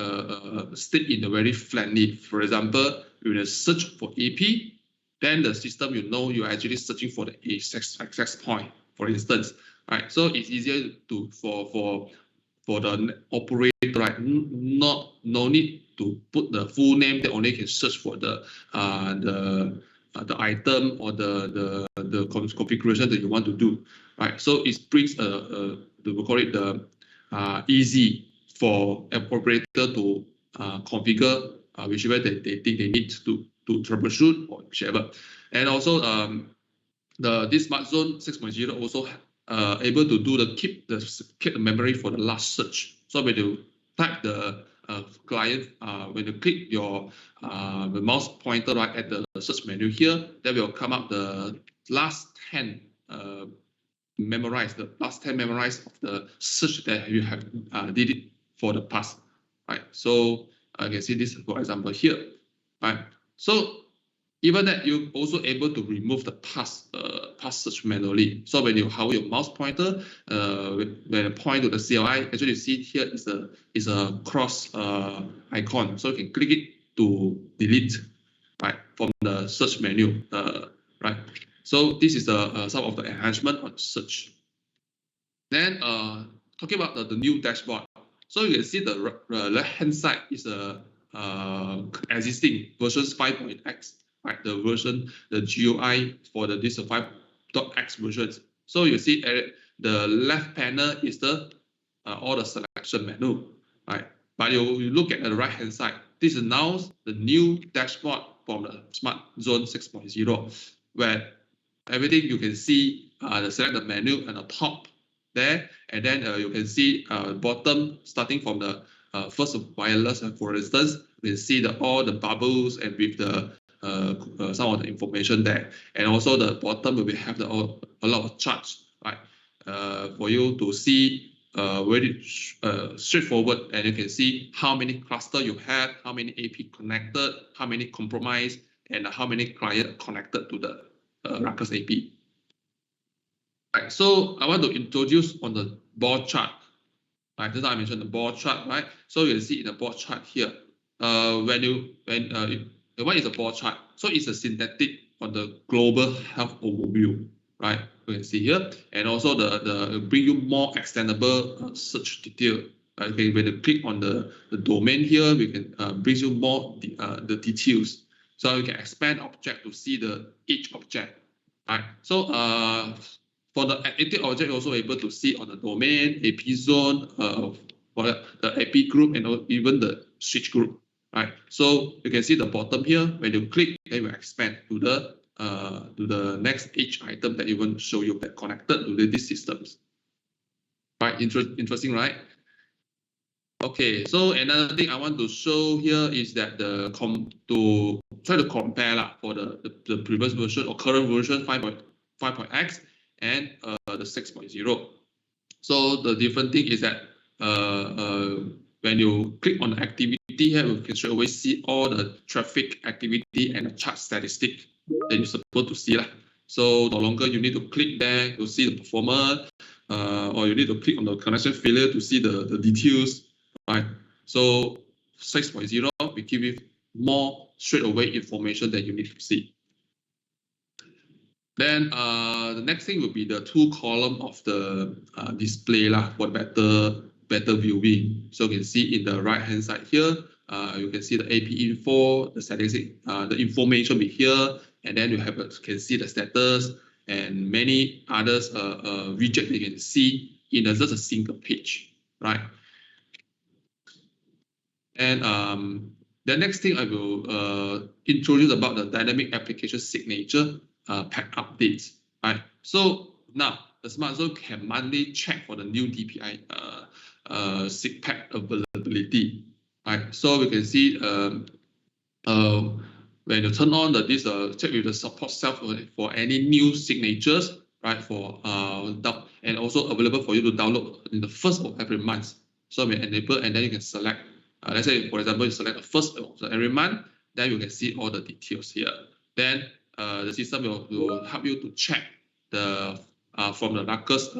stick in a very flatly. For example, when you search for AP, then the system you're actually searching for the access point, for instance, right? So it's easier to for the operator, right? No need to put the full name. They only can search for the item or the configuration that you want to do, right? So it brings we call it the easy for an operator to configure whichever they think they need to troubleshoot or whichever. And also this Smart Zone 6.0 also able to do keep the memory for the last search. So when you type the client, when you click your the mouse pointer right at the search menu here, that will come up the last 10 memorized of the search that you have did it for the past, right? So I can see this for example here, right? So even that, you're also able to remove the past search manually. So when you hover your mouse pointer, when you point to the CLI, actually you see here is a cross icon. So you can click it to delete, right, from the search menu, right? So this is some of the enhancement on search. Then talking about the new dashboard. So you can see the left-hand side is a existing versions 5.x, right? The version, the GUI for this 5.x versions. So you see the left panel is the all the selection menu, right? But you look at the right-hand side. This is now the new dashboard from the Smart Zone 6.0, where everything you can see select the menu at the top there, and then you can see bottom starting from the first wireless, for instance, you can see all the bubbles and with the some of the information there, and also the bottom will have a lot of charts, right, for you to see very straightforward, and you can see how many cluster you have, how many AP connected, how many compromised, and how many client connected to the Ruckus AP. Right, so I want to introduce on the bar chart. Right, just I mentioned the bar chart, right? So you can see in the bar chart here, what is a bar chart? So it's a synthetic on the global health overview, right? You can see here, and also the bring you more extendable search detail. Okay, when you click on the domain here, we can brings you more the details. So you can expand object to see each object. Right. So for the active object, you're also able to see on the domain, AP zone, for the AP group, and even the switch group. Right. So you can see the bottom here. When you click, it will expand to the next each item that you want to show you that connected to these systems. Right. Interesting, right? Okay, so another thing I want to show here is that to try to compare for the previous version or current version 5.x and the 6.0. So the different thing is that when you click on the activity here, you can straight away see all the traffic activity and the chart statistic that you're supposed to see. So no longer you need to click there to see the performance, or you need to click on the connection failure to see the details. Right, so 6.0 we give you more straight away information that you need to see. Then the next thing will be the two column of the display for better viewing. So you can see in the right hand side here, you can see the AP info, the settings, the information be here, and then you can see the status and many others widget you can see in just a single page, right? And the next thing I will introduce about the dynamic application signature pack updates. Right. So now the Smart Zone can manually check for the new DPI SIG pack availability. Right. So we can see when you turn on this check with the support self for any new signatures, right? For and also available for you to download in the first of every month. So we enable, and then you can select. Let's say, for example, you select the first of every month, then you can see all the details here. Then the system will help you to check from the Ruckus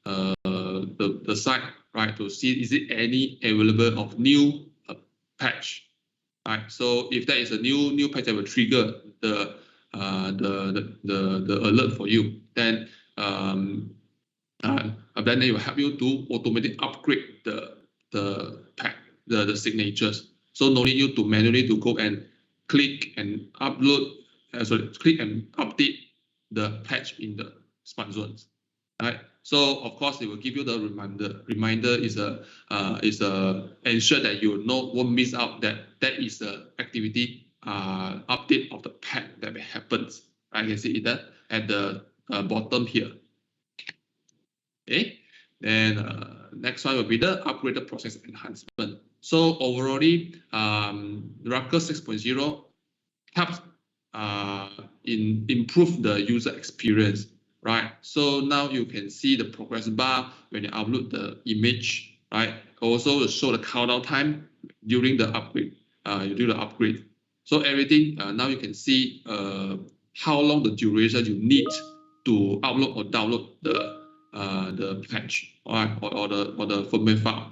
the site, right, to see is it any available of new patch, right? So if there is a new patch that will trigger the alert for you, then it will help you to automatically upgrade the pack. The signatures, so no need you to manually to go and click and upload, click and update the patch in the Smart Zones, right? So of course it will give you the reminder. Reminder is ensure that you won't miss out that is the activity update of the patch that happens. Right? You can see it at the bottom here. Okay. Then next one will be the upgraded process enhancement. So overall, Ruckus 6.0 helps improve the user experience, right? So now you can see the progress bar when you upload the image, right? Also show the countdown time during the upgrade. So everything now you can see how long the duration you need to upload or download the patch, right, or the firmware file.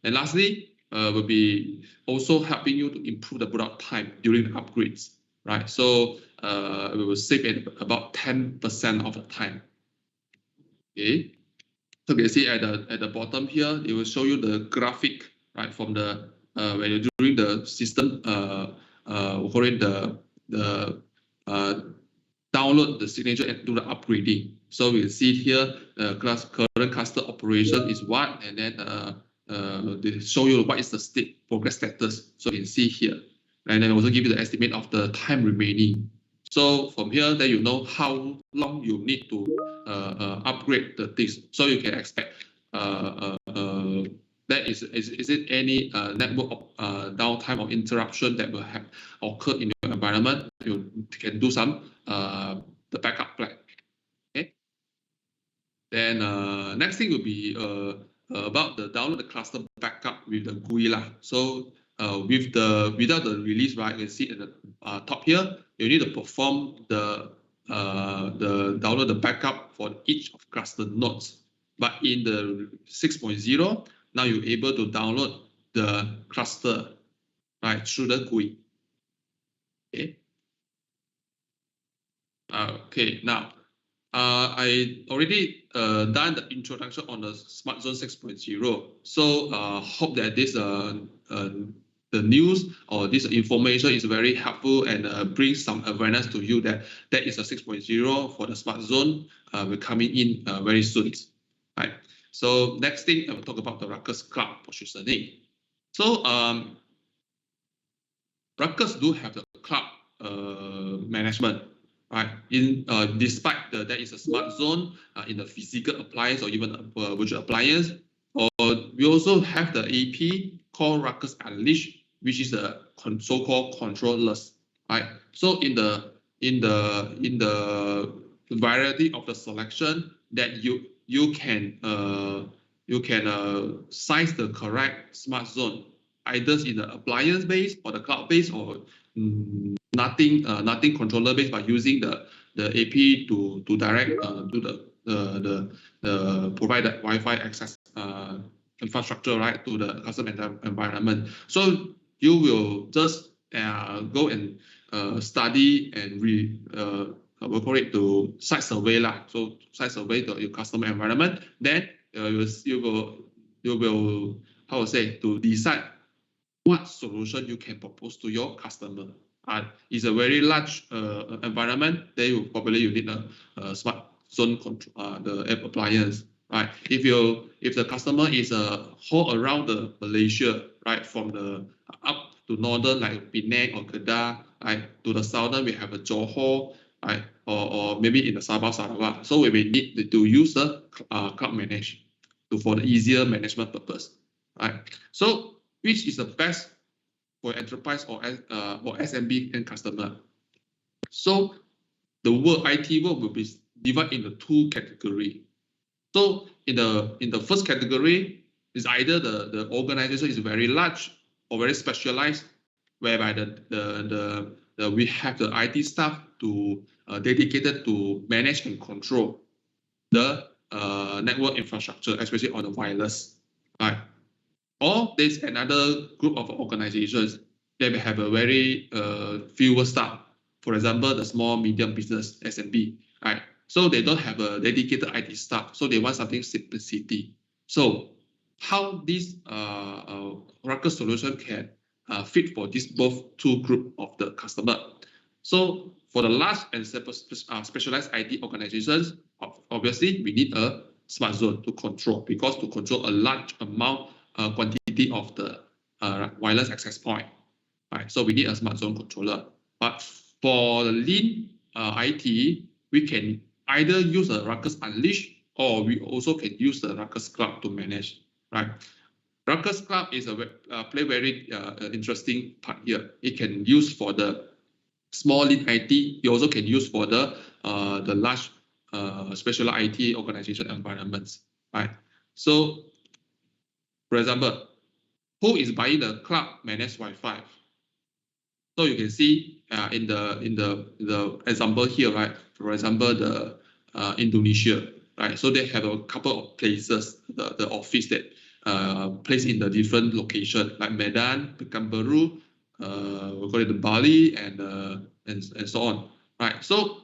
And lastly, will be also helping you to improve the product time during the upgrades, right? So we will save it about 10% of the time. Okay. So you can see at the bottom here, it will show you the graphic, right, from the when you're doing the system according the download the signature and do the upgrading. So we see here current cluster operation is what, and then they show you what is the progress status. So you can see here, and then also give you the estimate of the time remaining. So from here, then you know how long you need to upgrade the things. So you can expect that is it any network downtime or interruption that will have occurred in your environment. You can do some the backup plan. Okay. Then next thing will be about the download the cluster backup with the GUI lah. So without the release, right, you can see at the top here, you need to perform the download the backup for each of cluster nodes. But in the 6.0, now you're able to download the cluster, right, through the GUI. Okay. Okay, now I already done the introduction on the Smart Zone 6.0. So hope that this the news or this information is very helpful and brings some awareness to you that that is a 6.0 for the Smart Zone will coming in very soon. Right. So next thing I will talk about the Ruckus Cloud positioning. So Ruckus do have the cloud management. Right. In despite there is a smart zone in the physical appliance or even a virtual appliance, or we also have the AP called Ruckus Unleash, which is the so-called controllers. Right. So in the variety of the selection that you can size the correct smart zone, either in the appliance base or the cloud base or nothing controller based, by using the AP to direct to the provide that Wi-Fi access infrastructure, right, to the customer environment. So you will just go and study and we call it to site survey lah. So site survey your customer environment. Then you will how to say, to decide what solution you can propose to your customer. It's a very large environment. Then you need a smart zone control, the app appliance, right? If the customer is whole around the Malaysia, right, from the up to northern like Penang or Kedah, right, to the southern we have a Johor, right, or maybe in the Sabah Sarawak. So we will need to use the cloud manage for the easier management purpose, right? So which is the best for enterprise or SMB and customer? So the IT world will be divided into two categories. So in the first category is either the organization is very large or very specialized, whereby we have the IT staff to dedicated to manage and control the network infrastructure, especially on the wireless, right? Or there's another group of organizations that have a very fewer staff. For example, the small medium business SMB, right? So they don't have a dedicated IT staff, so they want something simplicity. So how this Ruckus solution can fit for this both two group of the customer? So for the large and specialized IT organizations, obviously we need a smart zone to control, because to control a large amount quantity of the wireless access point, right? So we need a smart zone controller. But for the lean IT, we can either use a Ruckus Unleash, or we also can use the Ruckus Cloud to manage, right? Ruckus Cloud is play very interesting part here. It can use for the small lean IT. You also can use for the large special IT organization environments, right? So, for example, who is buying the cloud managed Wi-Fi? So you can see in the example here, right? For example, the Indonesia, right? So they have a couple of places, the office that placed in the different location, like Medan, Pekanbaru, we call it the Bali, and so on, right? So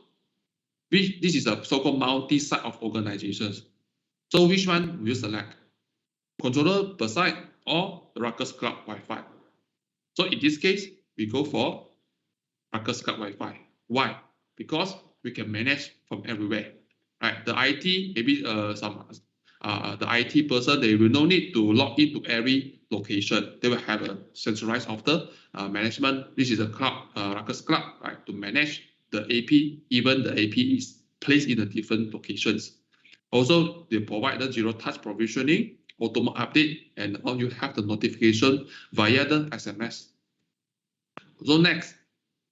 this is a so-called multi-site of organizations. So which one will you select? Controller per site or the Ruckus Cloud Wi-Fi? So in this case, we go for Ruckus Cloud Wi-Fi. Why? Because we can manage from everywhere. Right? The IT, maybe the IT person, they will no need to log into every location. They will have a centralized of the management. This is a cloud, Ruckus Cloud, right? To manage the AP, even the AP is placed in the different locations. Also, they provide the zero-touch provisioning, automatic update, and all you have the notification via the SMS. So next,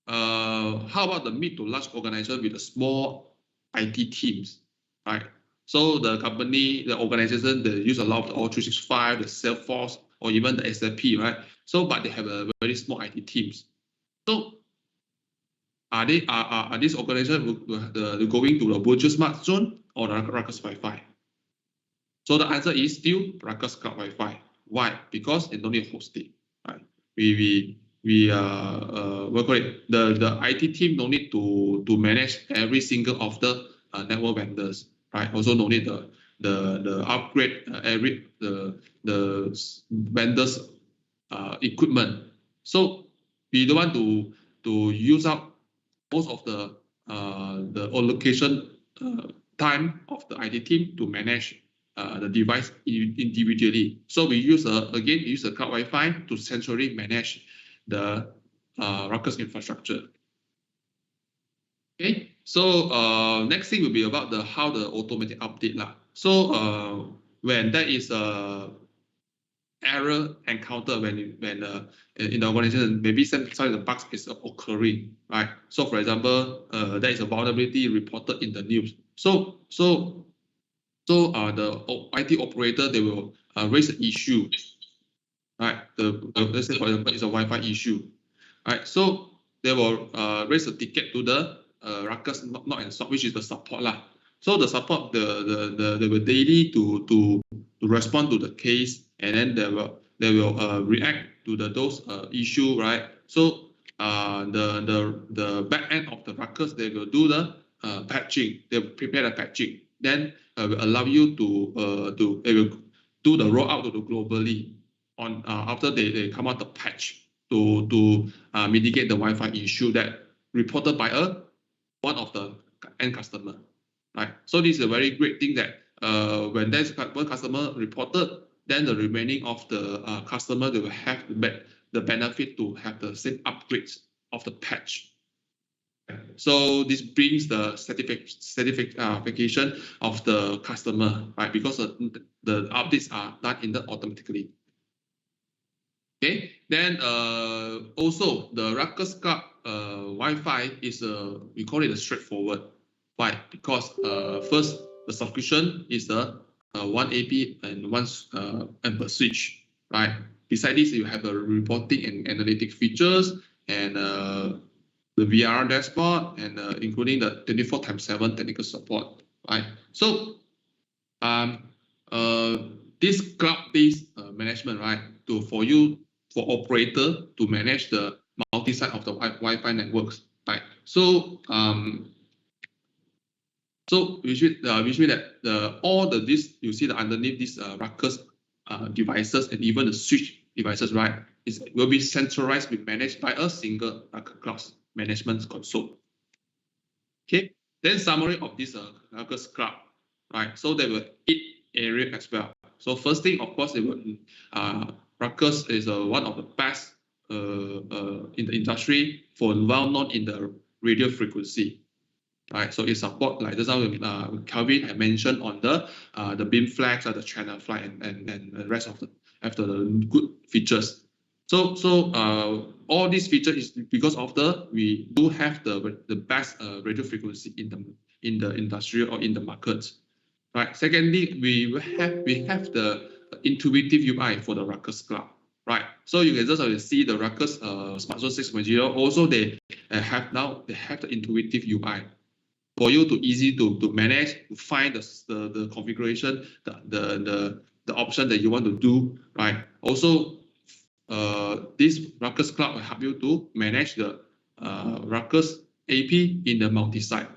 how about the mid to large organization with the small IT teams, right? So the company, the organization, they use a lot of the O365, the Salesforce, or even the SAP, right? So, but they have a very small IT teams. So, are these organizations going to the virtual smart zone or the Ruckus Wi-Fi? So the answer is still Ruckus Cloud Wi-Fi. Why? Because they don't need hosting, right? We call it the IT team don't need to manage every single of the network vendors, right? Also don't need the upgrade the vendors equipment. So we don't want to use up most of the allocation time of the IT team to manage the device individually. So we use the cloud Wi-Fi to centrally manage the Ruckus infrastructure. Okay, so next thing will be about how the automatic update lah. So when there is a error encounter when in the organization, maybe some of the bugs is occurring, right? So for example, there is a vulnerability reported in the news. So the IT operator, they will raise an issue, right? Let's say for example, it's a Wi-Fi issue, right? So they will raise a ticket to the Ruckus not and stop, which is the support lah. So the support they will daily to respond to the case, and then they will react to those issue, right? So the back end of the Ruckus, they will do the patching. They will prepare the patching. Then will allow you to they will do the rollout to the globally on after they come out the patch to mitigate the Wi-Fi issue that reported by one of the end customer, right? So this is a very great thing that when there's one customer reported, then the remaining of the customer, they will have the benefit to have the same upgrades of the patch. So this brings the certification of the customer, right? Because the updates are done automatically. Okay, then also the Ruckus Cloud Wi-Fi is we call it a straightforward. Why? Because first the subscription is the one AP and one and per switch, right? Besides this, you have the reporting and analytic features and the VR dashboard and including the 24/7 technical support, right? So this cloud-based management, right, for operator to manage the multi-site of the Wi-Fi networks, right? So which means that all this you see underneath these Ruckus devices and even the switch devices, right, will be centralized, be managed by a single Ruckus Cloud management console. Okay, then summary of this Ruckus Cloud, right? So there were 8 areas as well. So first thing, of course, Ruckus is one of the best in the industry for well-known in the radio frequency, right? So it supports, like just now Calvyn had mentioned on the beam flags, the channel flag, and the rest of the good features. So all these features is because of we do have the best radio frequency in the industry or in the markets, right? Secondly, we have the intuitive UI for the Ruckus Cloud, right? So you can just see the Ruckus Smart Zone 6.0. Also, they have the intuitive UI for you to easy to manage, to find the configuration, the option that you want to do, right? Also, this Ruckus Cloud will help you to manage the Ruckus AP in the multi-site.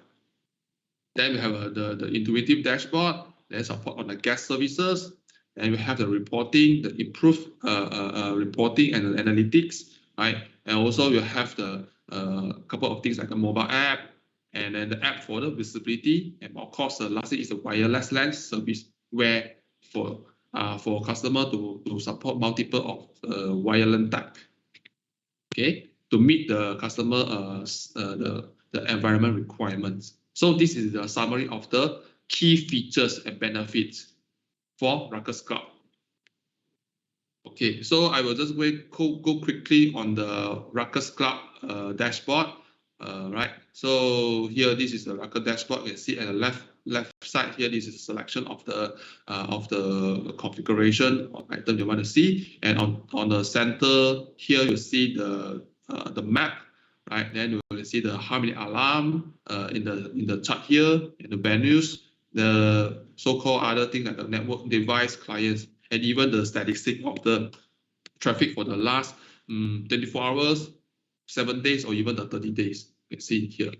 Then we have the intuitive dashboard, then support on the guest services, and we have the reporting, the improved reporting and analytics, right? And also you have the couple of things like a mobile app, and then the app for the visibility, and of course, lastly is the wireless LAN service, where for customer to support multiple of wireless type, okay, to meet the customer the environment requirements. So this is the summary of the key features and benefits for Ruckus Cloud. Okay, so I will just go quickly on the Ruckus Cloud dashboard. Right, so here this is the Ruckus dashboard. You can see at the left side here, this is a selection of the configuration of item you want to see, and on the center here you see the map, right? Then you will see the how many alarm in the chart here, in the venues, the so-called other things like the network device clients, and even the statistic of the traffic for the last 24 hours, 7 days, or even the 30 days. You can see here.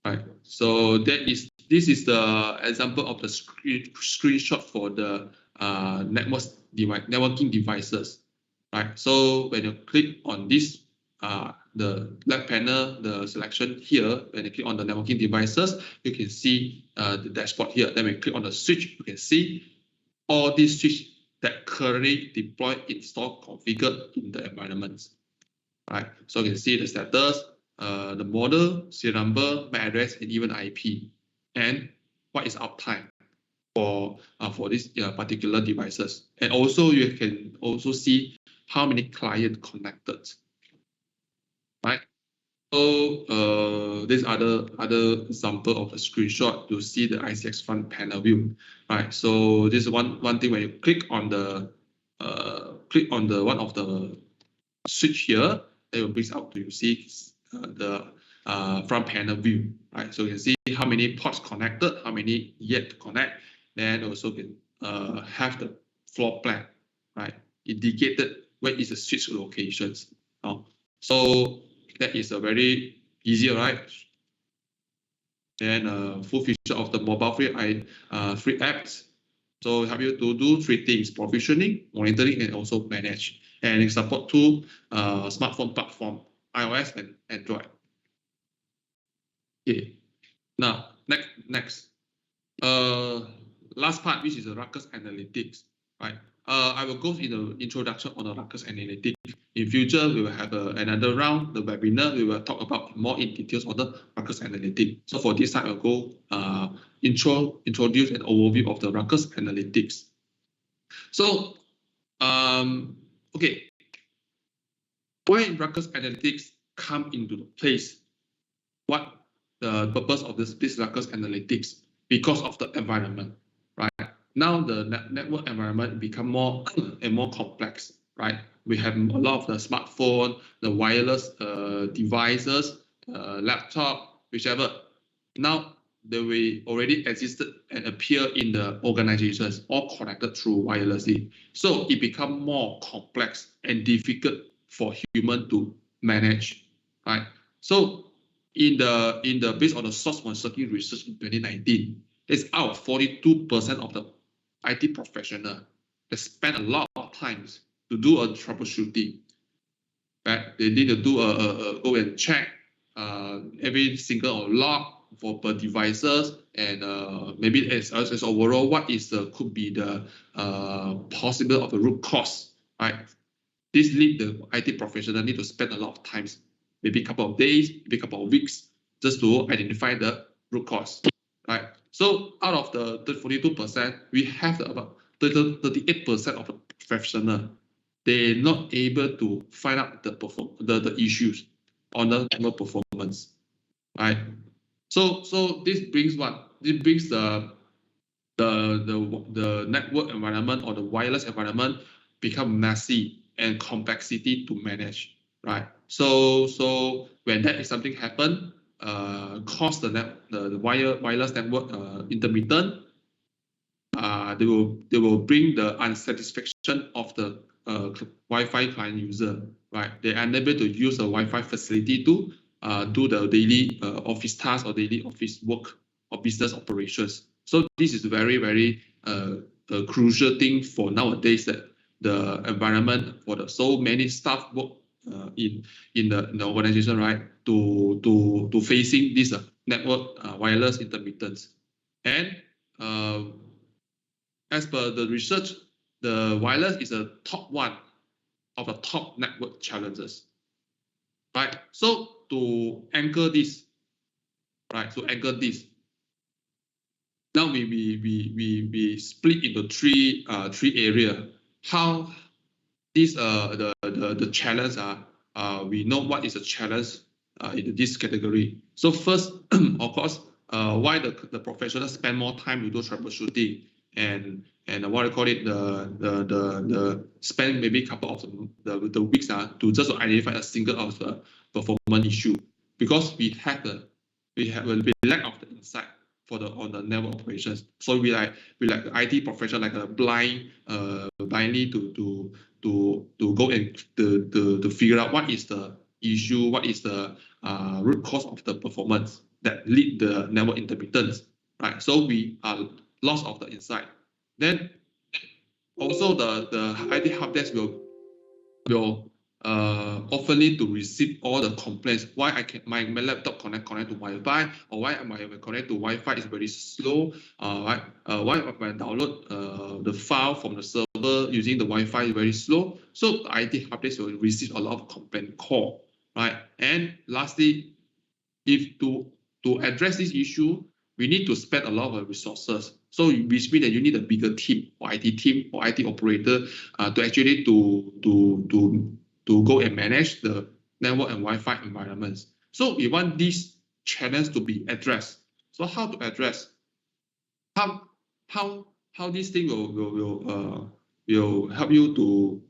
Right. So this is the example of the screenshot for the networking devices. Right. So when you click on this, the left panel, the selection here, when you click on the networking devices, you can see the dashboard here. Then when you click on the switch, you can see all these switches that currently deployed, installed, configured in the environments. Right. So you can see the status, the model, serial number, MAC address, and even IP, and what is uptime for these particular devices. And also you can also see how many clients connected. Right. So this other example of a screenshot to see the ICX front panel view. Right. So this is one thing when you click on the one of the switch here, it will bring up to you see the front panel view. Right. So you can see how many ports connected, how many yet to connect. Then also can have the floor plan, right, indicated where is the switch locations. So that is a very easy, right? Then full feature of the mobile free apps. So help you to do 3 things: provisioning, monitoring, and also manage. And it support 2 smartphone platform, iOS and Android. Okay. Now next. Last part, which is the Ruckus Analytics, right? I will go in the introduction on the Ruckus Analytics. In future, we will have another round, the webinar. We will talk about more in details on the Ruckus Analytics. So for this time, I'll go introduce an overview of the Ruckus Analytics. So, okay, why Ruckus Analytics come into place? What the purpose of this Ruckus Analytics? Because of the environment, right? Now the network environment become more and more complex, right? We have a lot of the smartphone, the wireless devices, laptop, whichever. Now they will already existed and appear in the organizations, all connected through wirelessly. So it become more complex and difficult for human to manage, right? So in the based on the source one circuit research in 2019, it's out of 42% of the IT professional that spend a lot of times to do a troubleshooting. Right? They need to do go and check every single log for per devices, and maybe as overall what is could be the possible of the root cause. Right? This lead the IT professional need to spend a lot of times, maybe a couple of days, maybe a couple of weeks, just to identify the root cause. Right. So out of the 42%, we have about 38% of the professional. They're not able to find out the issues on the network performance. Right. So this brings what? This brings the network environment or the wireless environment become messy and complexity to manage. Right. So when that is something happen, cause the wireless network intermittent, they will bring the unsatisfaction of the Wi-Fi client user, right? They are unable to use a Wi-Fi facility to do the daily office tasks or daily office work or business operations, So this is very, very a crucial thing for nowadays, that the environment for the so many staff work in the organization, right? To facing this network wireless intermittence. And as per the research, the wireless is a top one of the top network challenges, right? So to anchor this, right? To anchor this, now we split into three area. How this the challenge are, we know what is a challenge in this category. So first, of course, why the professionals spend more time to do troubleshooting, and what I call it, the spend maybe a couple of the weeks to just identify a single of the performance issue, because we lack of the insight for on the network operations. So we like the IT professional like a blindly to go and to figure out what is the issue, what is the root cause of the performance that lead the network intermittence, right? So we are lost of the insight. Then also the IT help desk will often need to receive all the complaints. Why my laptop connect to Wi-Fi, or why my connect to Wi-Fi is very slow. Why when I download the file from the server using the Wi-Fi is very slow. So the IT help desk will receive a lot of complaint call, right? And lastly, if to address this issue, we need to spend a lot of resources. So which means that you need a bigger team, or IT operator, to actually to go and manage the network and Wi-Fi environments. So we want this challenge to be addressed. So how to address? How this thing will help you to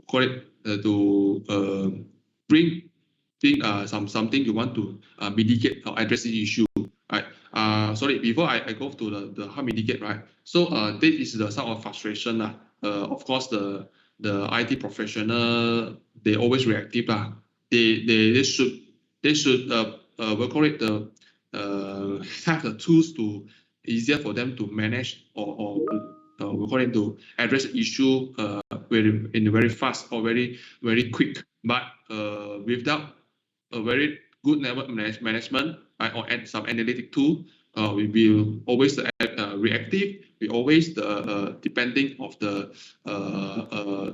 bring something you want to mitigate or address the issue, right? Sorry, before I go to the how mitigate, right? So this is some of frustration. Of course, the IT professional, they always reactive. They should we call it have the tools to easier for them to manage, or we call it to address the issue very fast or very quick. But without a very good network management, right, or some analytic tool, we will always reactive. We always depending of the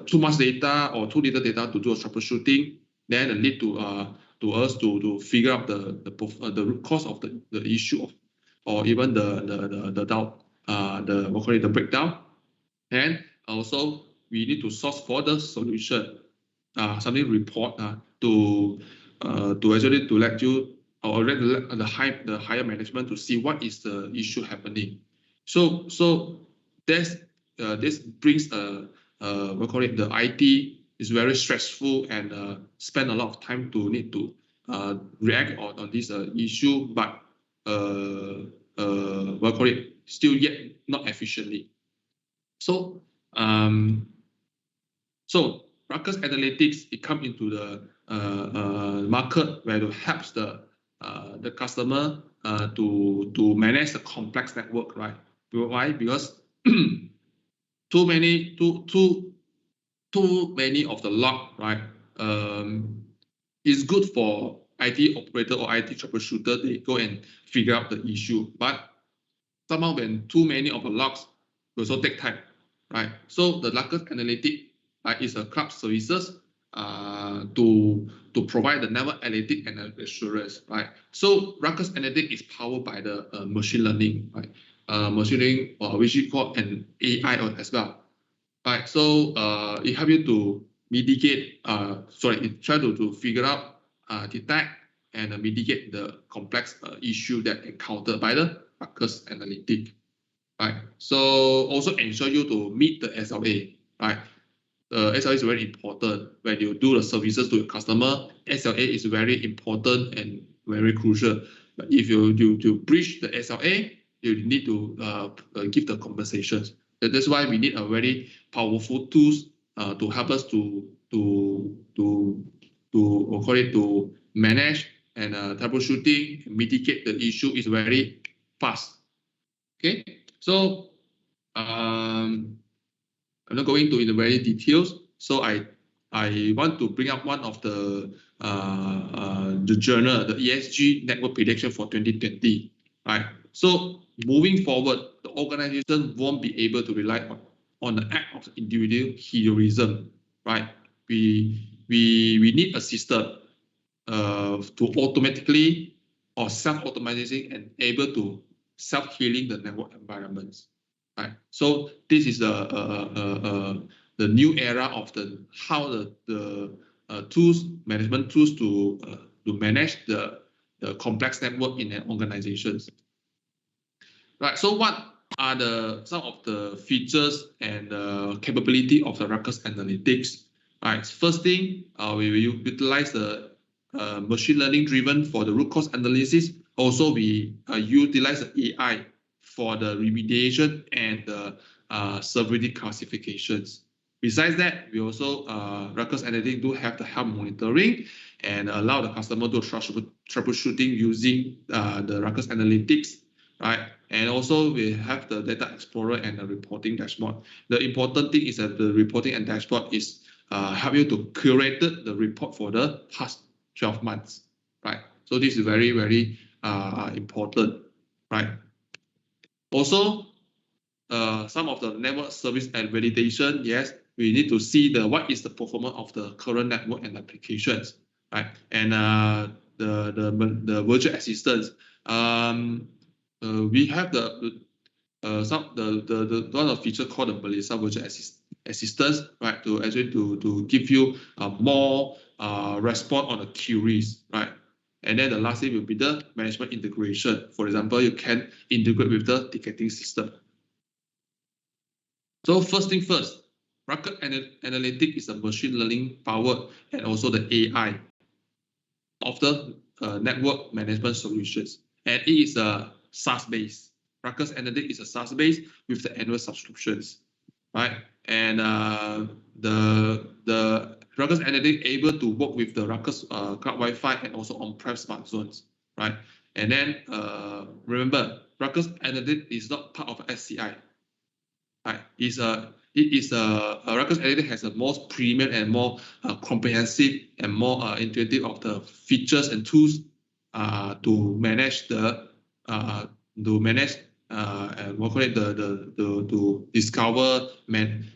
too much data or too little data to do a troubleshooting. Then it lead to us to figure out the root cause of the issue of, or even the doubt, we call it the breakdown. And also we need to source for the solution, something report to actually to let you, or let the higher management to see what is the issue happening. So this brings we call it the IT is very stressful, and spend a lot of time to need to react on this issue, but we call it still yet not efficiently. So Ruckus Analytics, it comes into the market where it helps the customer to manage the complex network, right? Why? Because too many of the log, right? Is good for IT operator or IT troubleshooter. They go and figure out the issue, but somehow when too many of the logs will also take time, right? So the Ruckus Analytics is a cloud services to provide the network analytics and assurance, right? So Ruckus Analytics is powered by the machine learning, right? Machine learning, which we call an AI as well, right? So it helps you to mitigate, it try to figure out, detect, and mitigate the complex issue that encountered by the Ruckus Analytics, right? So also ensure you to meet the SLA, right? SLA is very important when you do the services to your customer. SLA is very important and very crucial. But if you breach the SLA, you need to give the compensations. That's why we need a very powerful tools to help us to call it to manage and troubleshooting, mitigate the issue is very fast. Okay. So I'm not going into the very details. So I want to bring up one of the journal, the ESG Network Prediction for 2020, right? So moving forward, the organization won't be able to rely on the act of individual heroism, right? We need a system to automatically or self-automatizing and able to self-healing the network environments, right? So this is the new era of how the tools, management tools to manage the complex network in an organizations. Right. So what are some of the features and capability of the Ruckus Analytics? Right. First thing, we will utilize the machine learning driven for the root cause analysis. Also, we utilize the AI for the remediation and the severity classifications. Besides that, we also Ruckus Analytics do have the health monitoring and allow the customer to troubleshooting using the Ruckus Analytics, right? And also we have the data explorer and the reporting dashboard. The important thing is that the reporting and dashboard is help you to curate the report for the past 12 months, right? So this is very, very important, right? Also, some of the network service and validation, yes, we need to see what is the performance of the current network and applications, right? And the virtual assistants. We have the one of the feature called the Melissa virtual assistance, right? To actually to give you more response on the queries, right? And then the last thing will be the management integration. For example, you can integrate with the ticketing system. So first thing first, Ruckus Analytics is a machine learning powered and also the AI of the network management solutions, and it is a SaaS-based. Ruckus Analytics is a SaaS-based with the annual subscriptions, right? And the Ruckus Analytics able to work with the Ruckus Cloud Wi-Fi and also on-prem smart zones, right? And then remember, Ruckus Analytics is not part of SCI, right? Ruckus Analytics has a more premium and more comprehensive and more intuitive of the features and tools to manage to discover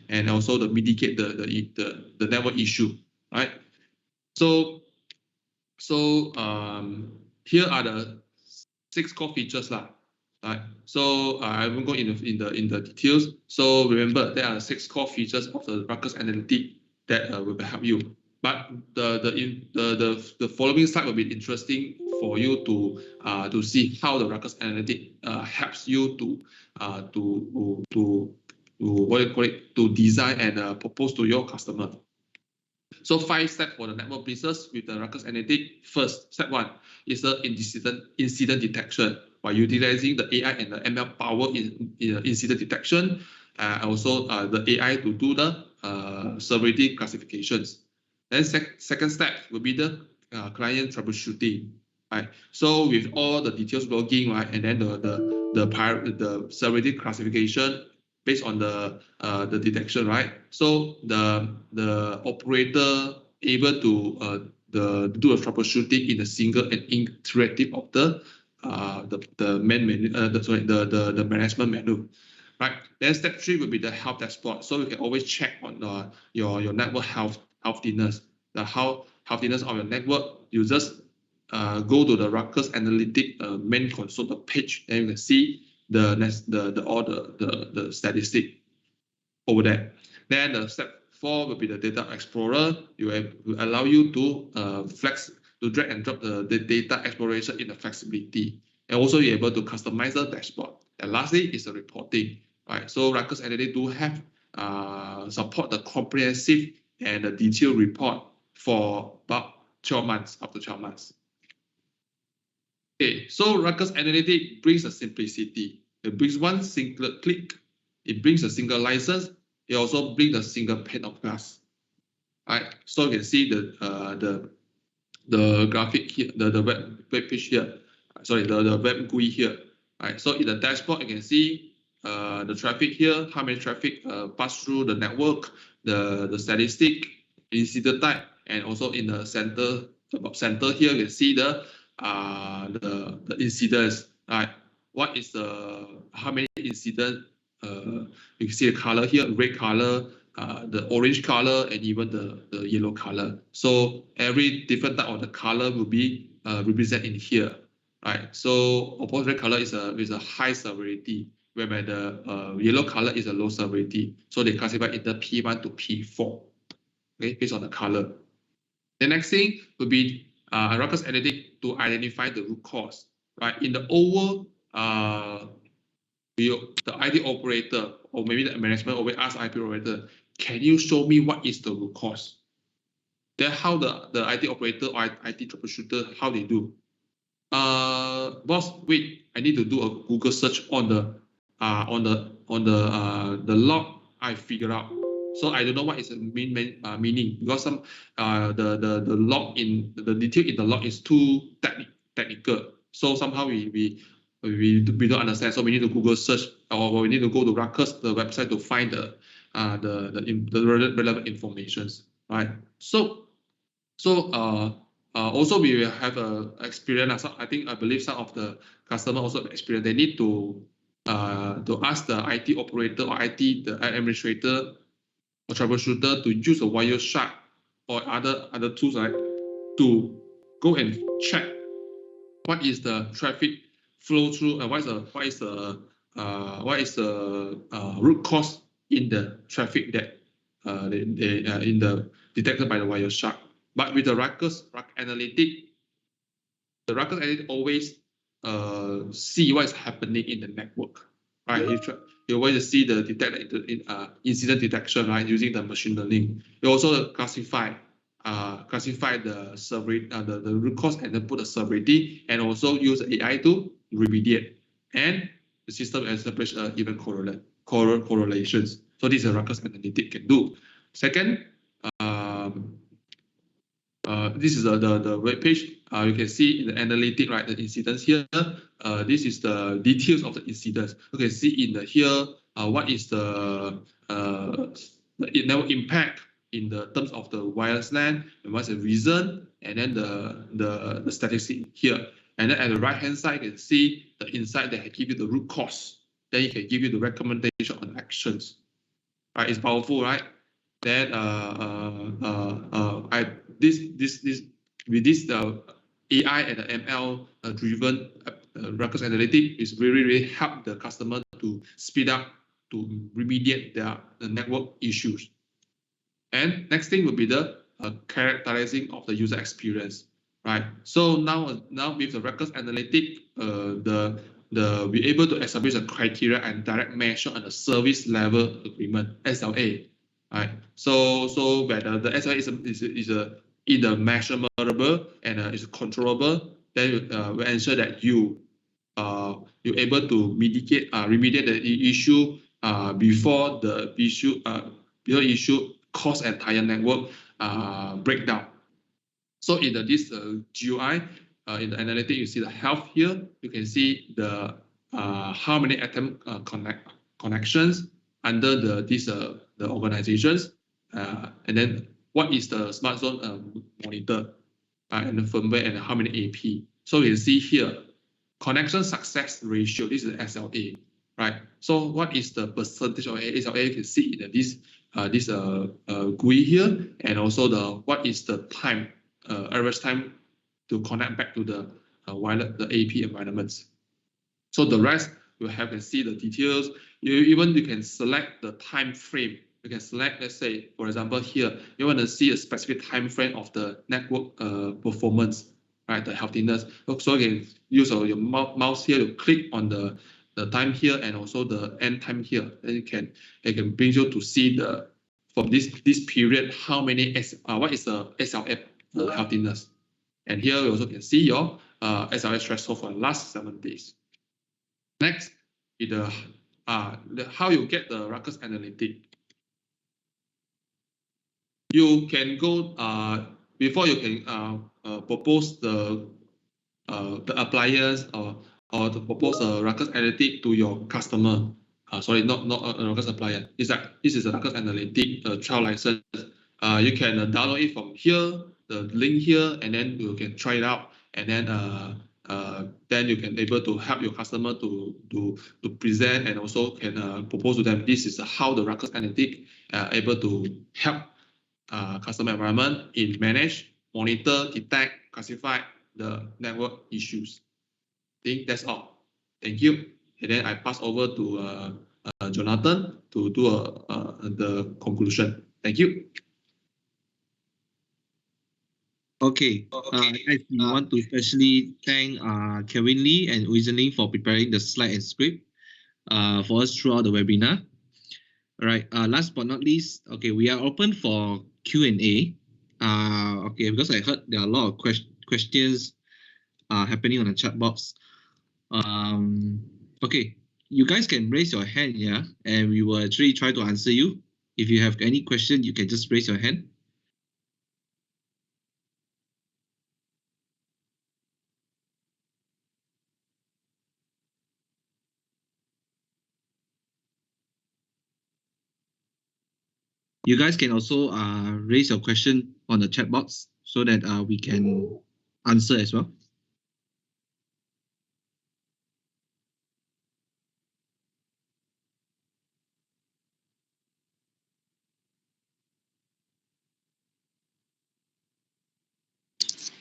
and also to mitigate the network issue, right? So here are the 6 core features lah. Right. So I won't go in the details. So remember, there are 6 core features of the Ruckus Analytics that will help you. But the following slide will be interesting for you to see how the Ruckus Analytics helps you to design and propose to your customer. So 5 steps for the network business with the Ruckus Analytics. First, step 1 is the incident detection by utilizing the AI and the ML power in incident detection, also the AI to do the severity classifications. Then second step will be the client troubleshooting, right? So with all the details logging, right, and then the severity classification based on the detection, right? So the operator able to do a troubleshooting in a single and interactive of the management menu, right? Then step 3 will be the health dashboard. So you can always check on your network healthiness, the healthiness of your network. You just go to the Ruckus Analytics main console, the page, and you can see all the statistic over there. Then the step 4 will be the data explorer. Will allow you to drag and drop the data exploration in the flexibility, and also you're able to customize the dashboard. And lastly is the reporting, right? So Ruckus Analytics do have support the comprehensive and the detailed report for about 12 months, up to 12 months. Okay, so Ruckus Analytics brings a simplicity. It brings one single click. It brings a single license. It also brings a single pane of glass. Right. So you can see the graphic here, the web page here. Sorry, the web GUI here. Right. So in the dashboard, you can see the traffic here, how many traffic pass through the network, the statistic, incident type, and also in the center here you can see the incidents. Right? What is how many incidents? You can see the color here, red color, the orange color, and even the yellow color. So every different type of the color will be represented in here, right? So of course, red color is a high severity, whereby the yellow color is a low severity. So they classify either P1 to P4, okay, based on the color. The next thing would be Ruckus Analytics to identify the root cause, right? In the over the IT operator or maybe the management will ask IP operator, can you show me what is the root cause? Then how the IT operator or IT troubleshooter, how they do? Boss, wait, I need to do a Google search on the log I figured out. So I don't know what is the meaning because some the log in the detail in the log is too technical. So somehow we don't understand. So we need to Google search or we need to go to Ruckus, the website, to find the relevant informations, right? So also we will have a experience. I believe some of the customer also have experience. They need to ask the IT operator or the administrator or troubleshooter to use a Wireshark or other tools, right, to go and check what is the traffic flow through and what is the root cause in the traffic that detected by the Wireshark. But with the Ruckus Analytics, the Ruckus Analytics always see what is happening in the network, right? You always see the incident detection, right, using the machine learning. You also classify the severity, the root cause, and then put the severity, and also use AI to remediate. And the system establish even correlations. So this is a Ruckus Analytics can do. Second, this is the web page. You can see in the analytic, right, the incidents here. This is the details of the incidents. You can see in the here what is the network impact in the terms of the wireless LAN, and what's the reason, and then the statistic here. And then at the right hand side, you can see the insight that give you the root cause. Then it can give you the recommendation on actions. Right, it's powerful, right? Then with this AI and the ML driven Ruckus Analytics is really help the customer to speed up to remediate the network issues. And next thing would be the characterizing of the user experience, right? So now with the Ruckus Analytics, we're able to establish a criteria and direct measure on the service level agreement (SLA). Right. So whether the SLA is either measurable and is controllable, then we ensure that you're able to remediate the issue before the issue cause entire network breakdown. So in this GUI, in the analytics, you see the health here. You can see the how many attempt connections under the organizations, and then what is the smart zone monitor and the firmware and how many AP. So you can see here connection success ratio. This is the SLA, right? So what is the percentage of SLA? You can see in this GUI here, and also what is the time average time to connect back to the AP environments. So the rest you can see the details. You can select the time frame. You can select, let's say, for example, here you want to see a specific time frame of the network performance, right? The healthiness. So you can use your mouse here to click on the time here and also the end time here. Then it can bring you to see from this period how many what is the SLF healthiness. And here you also can see your SLF threshold for the last 7 days. Next is how you get the Ruckus Analytics. You can go before you can propose the appliance or to propose a Ruckus Analytics to your customer. sorry, not a Ruckus supplier. It's like this is a Ruckus Analytic trial license. You can download it from here, the link here, and then you can try it out, and then you can able to help your customer to present, and also can propose to them this is how the Ruckus Analytic able to help customer environment in manage, monitor, detect, classify the network issues. I think that's all. Thank you. And then I pass over to Jonathan to do the conclusion. Thank you. Okay. I want to especially thank Calvyn Lee and Zheng for preparing the slide and script for us throughout the webinar. All right. Last but not least, okay, we are open for Q&A. Okay, because I heard there are a lot of questions happening on the chat box. Okay, you guys can raise your hand, yeah, and we will actually try to answer you. If you have any question, you can just raise your hand. You guys can also raise your question on the chat box so that we can answer as well.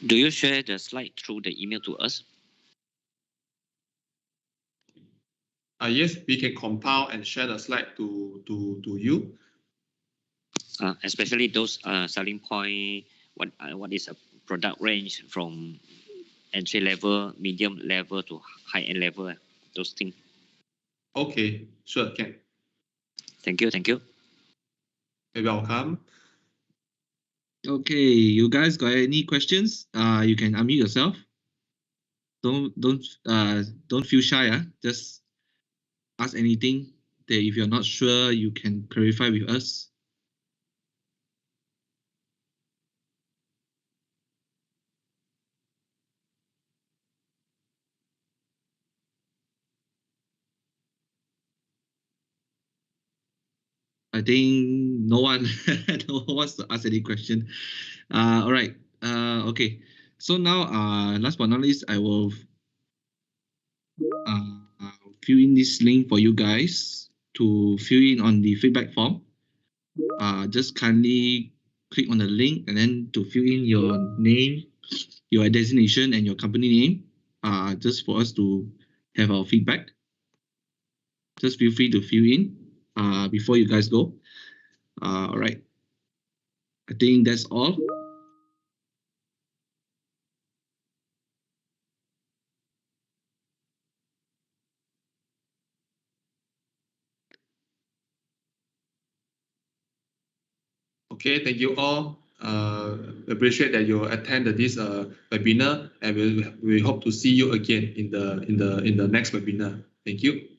Do you share the slide through the email to us? Yes, we can compile and share the slide to you. Especially those selling point. What is a product range from entry level, medium level to high end level? Those things. Okay, sure, can. Thank you. Thank you. You're welcome. Okay, you guys got any questions? You can unmute yourself. Don't feel shy. Just ask anything that if you're not sure, you can clarify with us. I think no one wants to ask any question. All right. Okay. So now, last but not least, I will fill in this link for you guys to fill in on the feedback form. Just kindly click on the link and then to fill in your name, your designation, and your company name. Just for us to have our feedback. Just feel free to fill in before you guys go. All right. I think that's all. Okay, thank you all. Appreciate that you attended this webinar, and we hope to see you again in the next webinar. Thank you.